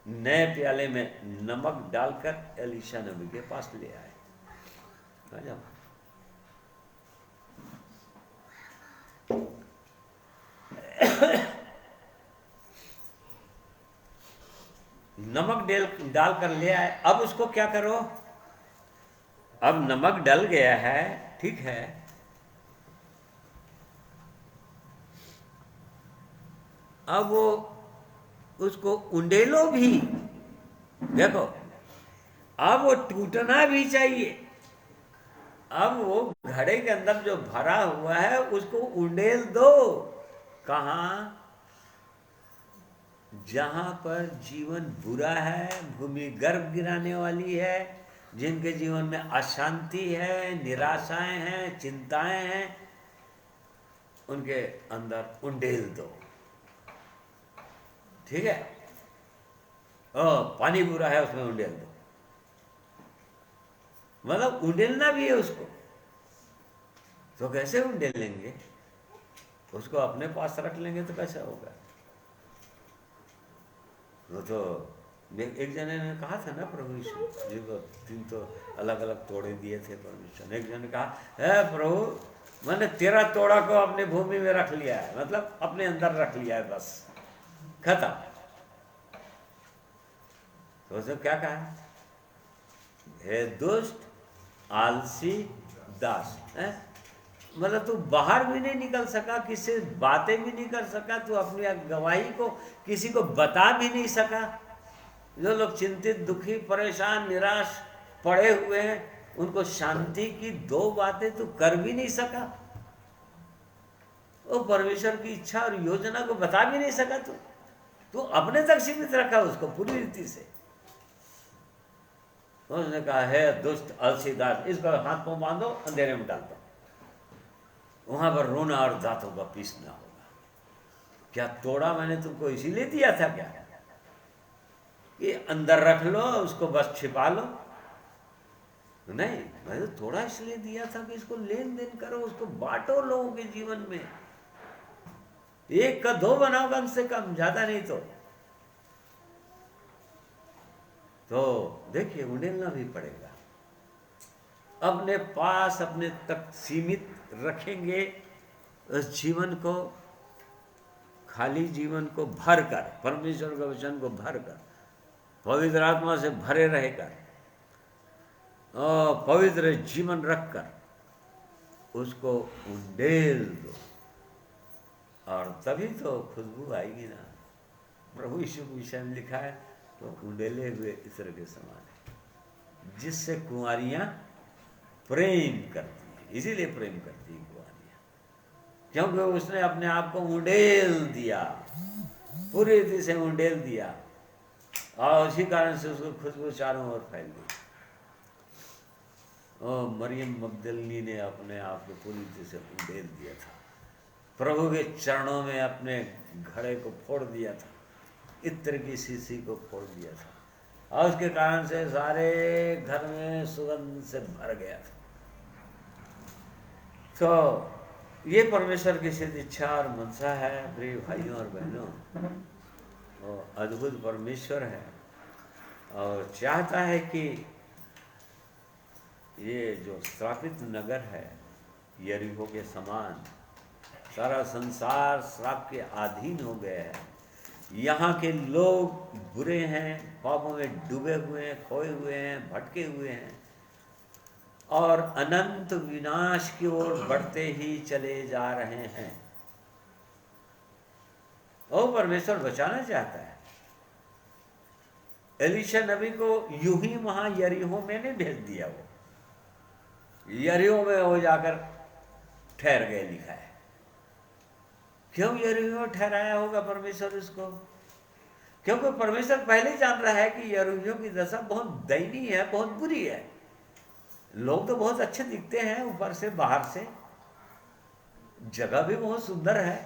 नए प्याले में नमक डालकर एलिशा नबी के पास ले आए। नमक डालकर ले आए। अब उसको क्या करो? अब नमक डल गया है, ठीक है, अब वो उसको उंडेलो भी। देखो, अब वो टूटना भी चाहिए। अब वो घड़े के अंदर जो भरा हुआ है उसको उंडेल दो, कहाँ? जहाँ पर जीवन बुरा है, भूमि गर्भ गिराने वाली है, जिनके जीवन में अशांति है, निराशाएं हैं, चिंताएं हैं, उनके अंदर उंडेल दो। ठीक है? पानी बुरा है, उसमें उंडेल दो। मतलब उंडेलना भी है उसको। तो कैसे उंडेलेंगे? उसको अपने पास रख लेंगे तो कैसा होगा? वो तो एक जने ने कहा था ना प्रभु यीशु जी को 3 तो अलग अलग तोड़े दिए थे परमेश्वर ने। एक जने कहा, है प्रभु, मैंने तेरा तोड़ा को अपने भूमि में रख लिया है, मतलब अपने अंदर रख लिया है, बस खत्म। तो उसने क्या कहा? हे दुष्ट आलसी दास, है? मतलब तू बाहर भी नहीं निकल सका, किसी से बातें भी नहीं कर सका, तू अपनी गवाही को किसी को बता भी नहीं सका। जो लोग चिंतित, दुखी, परेशान, निराश पड़े हुए हैं, उनको शांति की 2 बातें तू कर भी नहीं सका। वो परमेश्वर की इच्छा और योजना को बता भी नहीं सका। तू अपने तक सीमित रखा उसको पूरी रीति से। उसने कहा, है दुष्ट आलसी दास, इसको हाथ पांव बांधो, अंधेरे में डाल दो। वहां पर रोना और दांतों का पीसना होगा। क्या तोड़ा मैंने तुमको इसीलिए दिया था क्या कि अंदर रख लो, उसको बस छिपा लो? नहीं, मैंने तो तोड़ा इसलिए दिया था कि इसको लेन देन करो, उसको बांटो लोगों के जीवन में। 1 का 2 बनाओ कम से कम, ज्यादा नहीं तो देखिए उड़ेलना भी पड़ेगा। अपने पास, अपने तक सीमित रखेंगे उस जीवन को, खाली जीवन को भर कर, परमेश्वर के वचन को भर कर, पवित्र आत्मा से भरे रहकर और पवित्र जीवन रखकर उसको उंडेल दो, और तभी तो खुशबू आएगी ना। प्रभु यीशु के विषय में लिखा है, तो उंडेले हुए इत्र के समान है, जिससे कुंवारियां प्रेम करती है। इसीलिए प्रेम करती है कुंवारियां, क्योंकि उसने अपने आप को उंडेल दिया, पूरी रीति से उंडेल दिया, और उसी कारण से उसको खुशबू चारों ओर फैल गई। और मरियम मगदलिनी ने अपने आप को पूरी रीति से उंडेल दिया था, प्रभु के चरणों में अपने घड़े को फोड़ दिया था, इत्र की शीशी को फोड़ दिया था, और उसके कारण से सारे घर में सुगंध से भर गया था। तो ये परमेश्वर की सिद्ध इच्छा और मनसा है प्रिय भाइयों और बहनों। वो अद्भुत परमेश्वर है और चाहता है कि ये जो श्रापित नगर है, यरीहो के समान, सारा संसार श्राप के अधीन हो गया है। यहाँ के लोग बुरे हैं, पापों में डूबे हुए हैं, खोए हुए हैं, भटके हुए हैं, और अनंत विनाश की ओर बढ़ते ही चले जा रहे हैं। और परमेश्वर बचाना चाहता है। एलीशा नबी को यूं ही वहां यरीहो में नहीं भेज दिया, वो यरीहो में वो जाकर ठहर गए, लिखा है। क्यों यरीहो ठहराया होगा परमेश्वर इसको? क्योंकि परमेश्वर पहले ही जान रहा है कि यरीहो की दशा बहुत दयनीय है, बहुत बुरी है। लोग तो बहुत अच्छे दिखते हैं ऊपर से, बाहर से, जगह भी बहुत सुंदर है,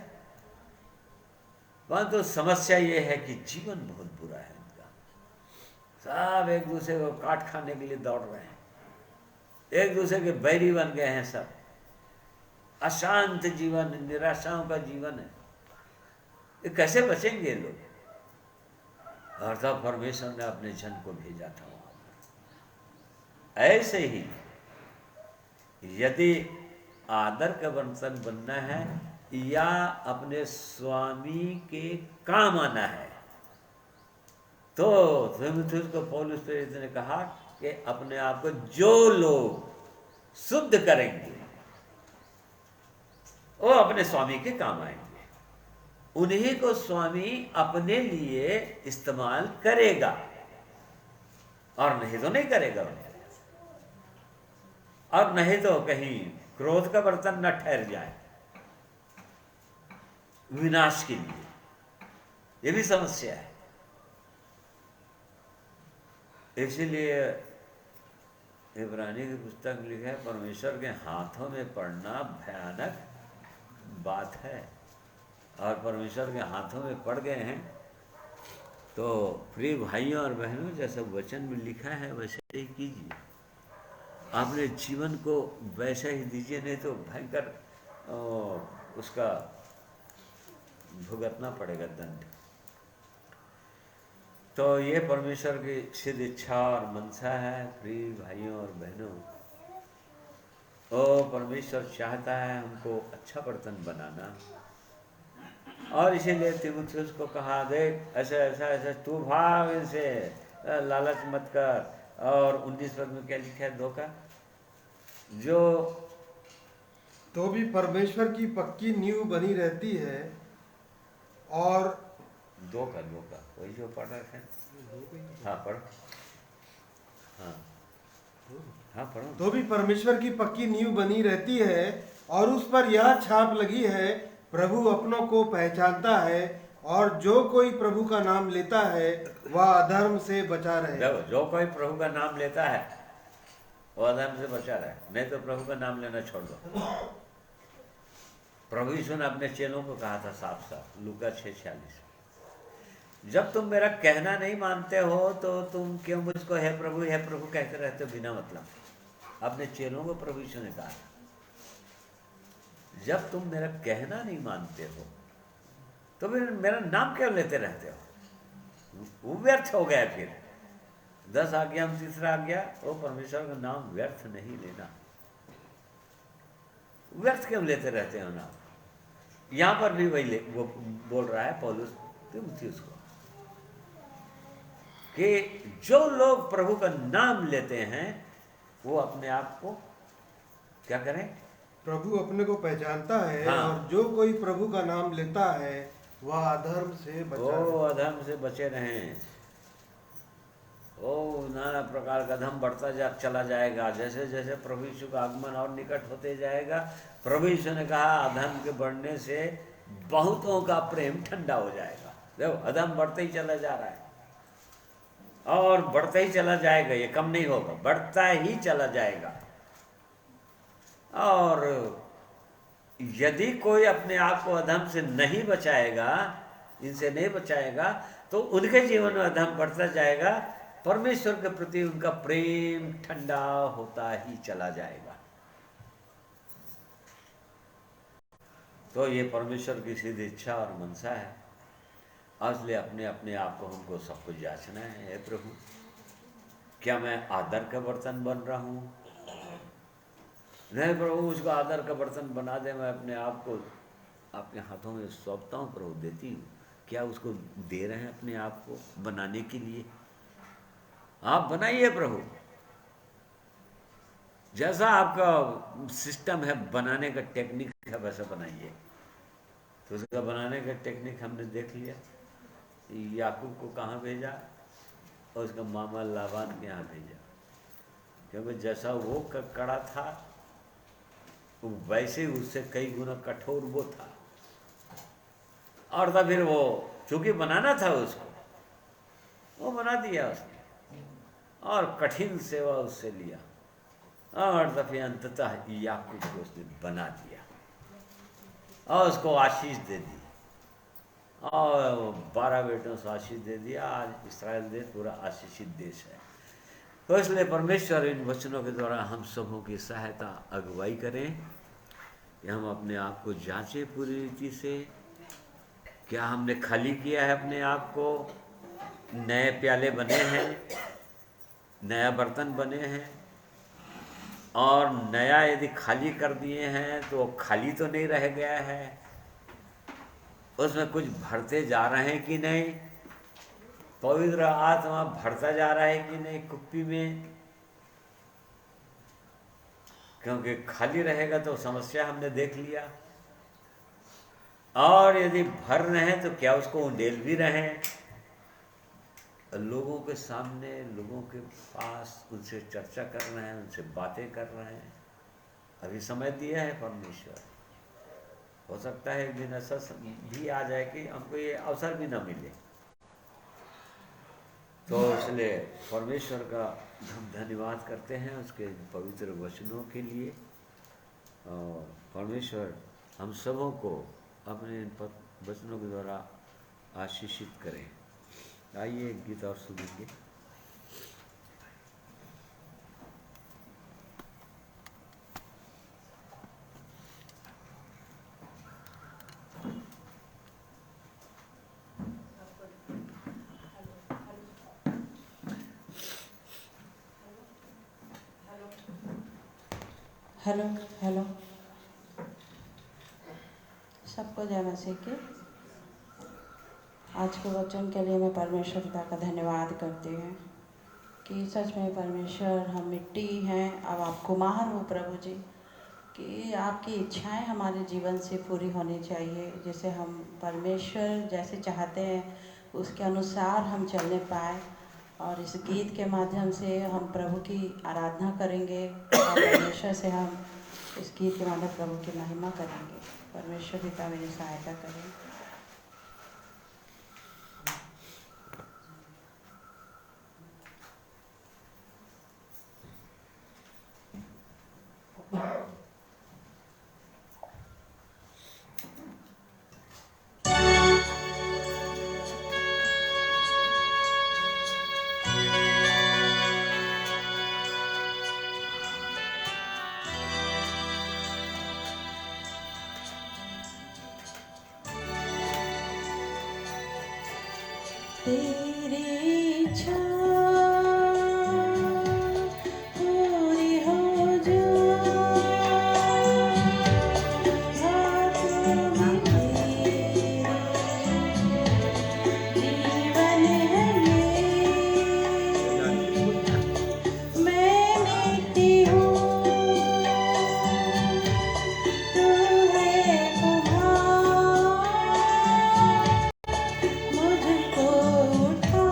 परंतु तो समस्या ये है कि जीवन बहुत बुरा है इनका। सब एक दूसरे को काट खाने के लिए दौड़ रहे हैं, एक दूसरे के बैरी बन गए हैं सब। अशांत जीवन, निराशाओं का जीवन है। ये कैसे बचेंगे लोग? और तब परमेश्वर ने अपने जन को भेजा था वहां पर। ऐसे ही यदि आदर का बर्तन बनना है या अपने स्वामी के काम आना है, तो थिमुथियुस को पौलुस प्रेरित ने कहा कि अपने आप को जो लोग शुद्ध करेंगे वो अपने स्वामी के काम आएंगे, उन्हीं को स्वामी अपने लिए इस्तेमाल करेगा, और नहीं तो नहीं करेगा उन्हें। और नहीं तो कहीं क्रोध का बर्तन न ठहर जाए। विनाश के लिए। ये भी समस्या है। इसीलिए इब्रानी की पुस्तक में लिखा है, परमेश्वर के हाथों में पड़ना भयानक बात है। और परमेश्वर के हाथों में पड़ गए हैं तो प्रिय भाइयों और बहनों, जैसा वचन में लिखा है वैसे ही कीजिए। अपने जीवन को वैसा ही दीजिए, नहीं तो भयंकर उसका भुगतना पड़ेगा दंड। तो ये परमेश्वर की सिद्ध इच्छा और मनसा है प्रिय भाइयों और बहनों। ओ परमेश्वर चाहता है हमको अच्छा बर्तन बनाना, और इसीलिए तीमुथियुस को कहा, देख ऐसा ऐसा ऐसा तू भाग इनसे, लालच मत कर। और 19 पद में क्या लिखा है? धोखा जो तो भी परमेश्वर की पक्की नींव बनी रहती है और धोखा वही जो पढ़ रहे थे। हाँ पढ़ो, हाँ पढ़ो। तो भी परमेश्वर की पक्की नींव बनी रहती है और उस पर यह छाप लगी है, प्रभु अपनों को पहचानता है, और जो कोई प्रभु का नाम लेता है वह अधर्म से बचा रहे। जो कोई प्रभु का नाम लेता है वो अधर्म से बचा रहे, नहीं तो प्रभु का नाम लेना छोड़ दो। प्रभु यीशु ने अपने चेलों को कहा था साफ साफ, लूका 6:46, जब तुम मेरा कहना नहीं मानते हो तो तुम क्यों मुझको है प्रभु कहते रहते हो बिना मतलब। अपने चेलों को प्रभु यीशु ने कहा था, जब तुम मेरा कहना नहीं मानते हो तो फिर मेरा नाम क्यों लेते रहते हो? वो व्यर्थ हो गया। फिर 10 आज्ञा में तीसरा आज्ञा, वो परमेश्वर का नाम व्यर्थ नहीं लेना। व्यर्थ क्यों लेते रहते हो नाम? यहां पर भी वही वो बोल रहा है पौलुस तीमुथियुस को कि जो लोग प्रभु का नाम लेते हैं वो अपने आप को क्या करें? प्रभु अपने को पहचानता है। हाँ। और जो कोई प्रभु का नाम लेता है वह अधर्म से बचा रहे। वो अधर्म से बचे रहें। ओ नाना प्रकार का धर्म बढ़ता चला जाएगा। जैसे जैसे प्रभु यीशु का आगमन और निकट होते जाएगा, प्रभु यीशु ने कहा अधर्म के बढ़ने से बहुतों का प्रेम ठंडा हो जाएगा। देखो अधर्म बढ़ते ही चला जा रहा है और बढ़ता ही चला जाएगा, ये कम नहीं होगा, बढ़ता ही चला जाएगा। और यदि कोई अपने आप को अधर्म से नहीं बचाएगा, इनसे नहीं बचाएगा, तो उनके जीवन में अधर्म बढ़ता जाएगा, परमेश्वर के प्रति उनका प्रेम ठंडा होता ही चला जाएगा। तो ये परमेश्वर की सीधी इच्छा और मनसा है। इसलिए अपने अपने आप को हमको सब कुछ जांचना है। हे प्रभु, क्या मैं आदर का बर्तन बन रहा हूँ? नहीं प्रभु, उसको आदर का बर्तन बना दे। मैं अपने आप को आपके हाथों में सौंपता हूँ प्रभु, देती हूँ। क्या उसको दे रहे हैं अपने आप को बनाने के लिए? आप बनाइए प्रभु, जैसा आपका सिस्टम है बनाने का टेक्निक है वैसा बनाइए। तो उसका बनाने का टेक्निक हमने देख लिया। याकूब को कहाँ भेजा? और उसका मामा लाबान के यहाँ भेजा, क्योंकि जैसा वो कड़ा था वैसे ही उससे कई गुना कठोर वो था। और तब फिर वो चूंकि बनाना था उसको, वो बना दिया उसने और कठिन सेवा उससे लिया, और तब फिर अंततः याकूब को उसने बना दिया और उसको आशीष दे दी, और 12 बेटों से आशीष दे दिया। आज इस्राएल देश पूरा आशीषित देश है। तो इसलिए परमेश्वर इन वचनों के द्वारा हम सबों की सहायता अगुवाई करें कि हम अपने आप को जांचें पूरी रीति से। क्या हमने खाली किया है अपने आप को? नए प्याले बने हैं, नया बर्तन बने हैं, और नया यदि खाली कर दिए हैं तो खाली तो नहीं रह गया है, उसमें कुछ भरते जा रहे हैं कि नहीं? पवित्र आत्मा भरता जा रहा है कि नहीं कुप्पी में? क्योंकि खाली रहेगा तो समस्या हमने देख लिया, और यदि भर रहे हैं तो क्या उसको उंडेल भी रहे हैं लोगों के सामने, लोगों के पास, उनसे चर्चा कर रहे हैं, उनसे बातें कर रहे हैं। अभी समय दिया है परमेश्वर, हो सकता है एक दिन ऐसा भी आ जाए कि हमको ये अवसर भी ना मिले। तो इसलिए परमेश्वर का हम धन्यवाद करते हैं उसके पवित्र वचनों के लिए, और परमेश्वर हम सबों को अपने इन वचनों के द्वारा आशीषित करें। आइए एक गीत और सुनेंगे। हेलो हेलो, सबको जय मसीह की। आज के वचन के लिए मैं परमेश्वर पिता का धन्यवाद करती हूँ कि सच में परमेश्वर, हम मिट्टी हैं, अब आप कुम्हार हो प्रभु जी, कि आपकी इच्छाएं हमारे जीवन से पूरी होनी चाहिए। जैसे हम परमेश्वर जैसे चाहते हैं उसके अनुसार हम चलने पाए, और इस गीत के माध्यम से हम प्रभु की आराधना करेंगे और परमेश्वर से हम इस गीत के माध्यम प्रभु की महिमा करेंगे। परमेश्वर पिता मेरी सहायता करें। तेरी इच्छा पूरी हो जीवन है मैं मिट्टी हूँ, तू है कुम्हार, मुझको उठा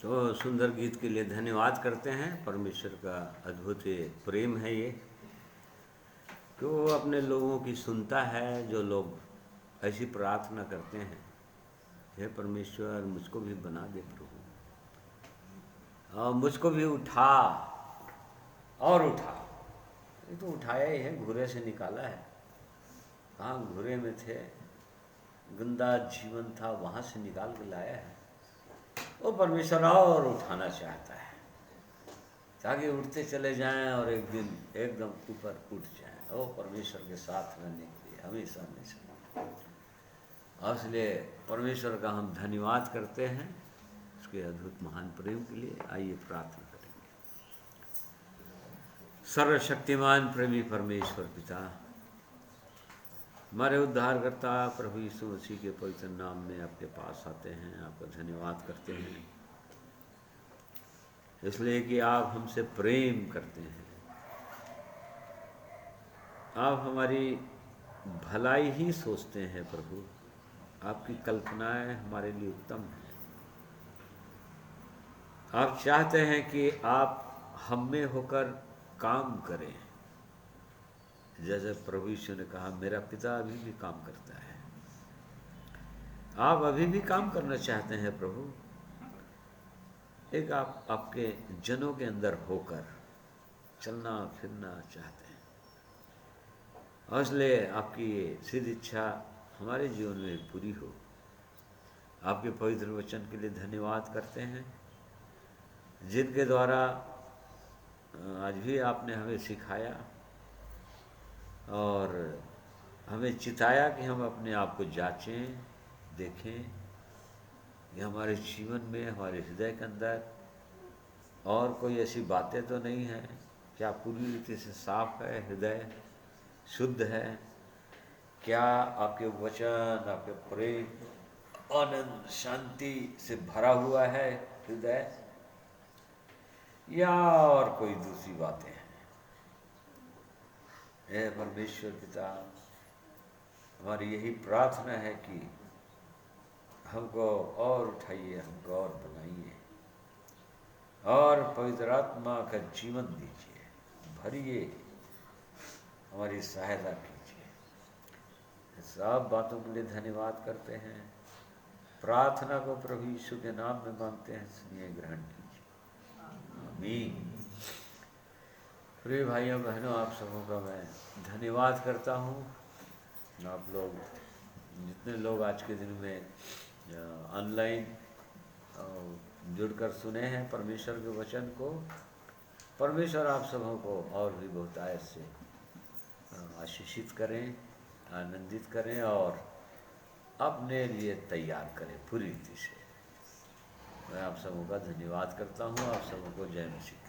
तो सुंदर गीत के लिए धन्यवाद करते हैं। परमेश्वर का अद्भुत प्रेम है ये कि वो अपने लोगों की सुनता है, जो लोग ऐसी प्रार्थना करते हैं, हे परमेश्वर मुझको भी बना दे प्रभु, और मुझको भी उठा और उठा। ये तो उठाया ही है, घूरे से निकाला है। कहाँ घूरे में थे, गंदा जीवन था, वहाँ से निकाल के लाया है। वो परमेश्वर और उठाना चाहता है ताकि उठते चले जाएं और एक दिन एकदम ऊपर उठ जाएं। वो परमेश्वर के साथ रहने के लिए हमेशा हमेशा। और इसलिए परमेश्वर का हम धन्यवाद करते हैं उसके अद्भुत महान प्रेम के लिए। आइए प्रार्थना करेंगे। सर्वशक्तिमान प्रेमी परमेश्वर पिता, हमारे उद्धारकर्ता प्रभु यीशु मसीह के पवित्र नाम में आपके पास आते हैं, आपका धन्यवाद करते हैं इसलिए कि आप हमसे प्रेम करते हैं। आप हमारी भलाई ही सोचते हैं प्रभु, आपकी कल्पनाएं हमारे लिए उत्तम हैं। आप चाहते हैं कि आप हम में होकर काम करें, जैसे प्रभु यीशु ने कहा मेरा पिता अभी भी काम करता है। आप अभी भी काम करना चाहते हैं प्रभु, एक आप आपके जनों के अंदर होकर चलना फिरना चाहते हैं। और इसलिए आपकी ये सिद्ध इच्छा हमारे जीवन में पूरी हो। आपके पवित्र वचन के लिए धन्यवाद करते हैं, जिनके द्वारा आज भी आपने हमें सिखाया और हमें चिताया कि हम अपने आप को जांचें, देखें कि हमारे जीवन में, हमारे हृदय के अंदर और कोई ऐसी बातें तो नहीं हैं। क्या पूरी रीति से साफ है हृदय, शुद्ध है? क्या आपके वचन, आपके प्रेम, आनंद, शांति से भरा हुआ है हृदय, या और कोई दूसरी बातें हैं? हे परमेश्वर पिता, हमारी यही प्रार्थना है कि हमको और उठाइए, हमको और बनाइए और पवित्र आत्मा का जीवन दीजिए, भरिए, हमारी सहायता कीजिए। सब बातों के लिए धन्यवाद करते हैं। प्रार्थना को प्रभु यीशु के नाम में मांगते हैं, सुनिए, ग्रहण कीजिए, आमीन। प्रिय भाइयों बहनों, आप सबों का मैं धन्यवाद करता हूँ। आप लोग जितने लोग आज के दिन में ऑनलाइन जुड़कर सुने हैं परमेश्वर के वचन को, परमेश्वर आप सबों को और भी बहुत आयत से आशीषित करें, आनंदित करें और अपने लिए तैयार करें पूरी रीति से। मैं आप सबों का धन्यवाद करता हूँ। आप सबों को जय मसीह।